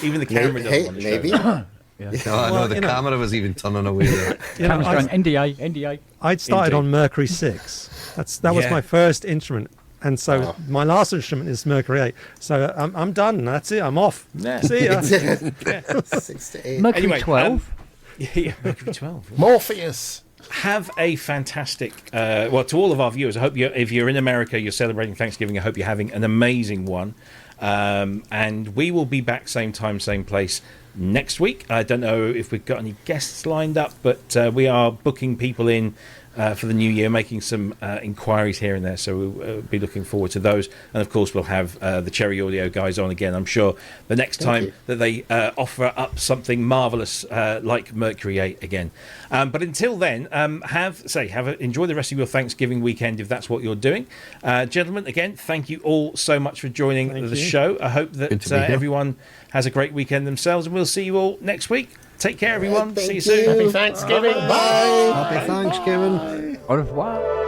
Even the camera doesn't want to show maybe. that. No, I know the camera was even turning away there. You know, Camera's going NDA. I'd started Indeed. on Mercury 6. That was Yeah. my first instrument. And so my last instrument is Mercury 8. So I'm done. That's it. I'm off. Yeah. See ya. 6 to 8. Mercury Anyway, 12. Yeah, Mercury 12. Morpheus. Have a fantastic well, to all of our viewers, I hope if you're in America, you're celebrating Thanksgiving, I hope you're having an amazing one, and we will be back same time, same place next week. I don't know if we've got any guests lined up, but we are booking people in for the new year, making some inquiries here and there. So we'll be looking forward to those. And of course, we'll have the Cherry Audio guys on again, I'm sure, the next time that they offer up something marvellous like Mercury 8 again. But until then, enjoy the rest of your Thanksgiving weekend if that's what you're doing. Gentlemen, again, thank you all so much for joining the show. I hope that everyone has a great weekend themselves, and we'll see you all next week. Take care, everyone. See you soon. Happy Thanksgiving. Bye. Happy Thanksgiving. Au revoir.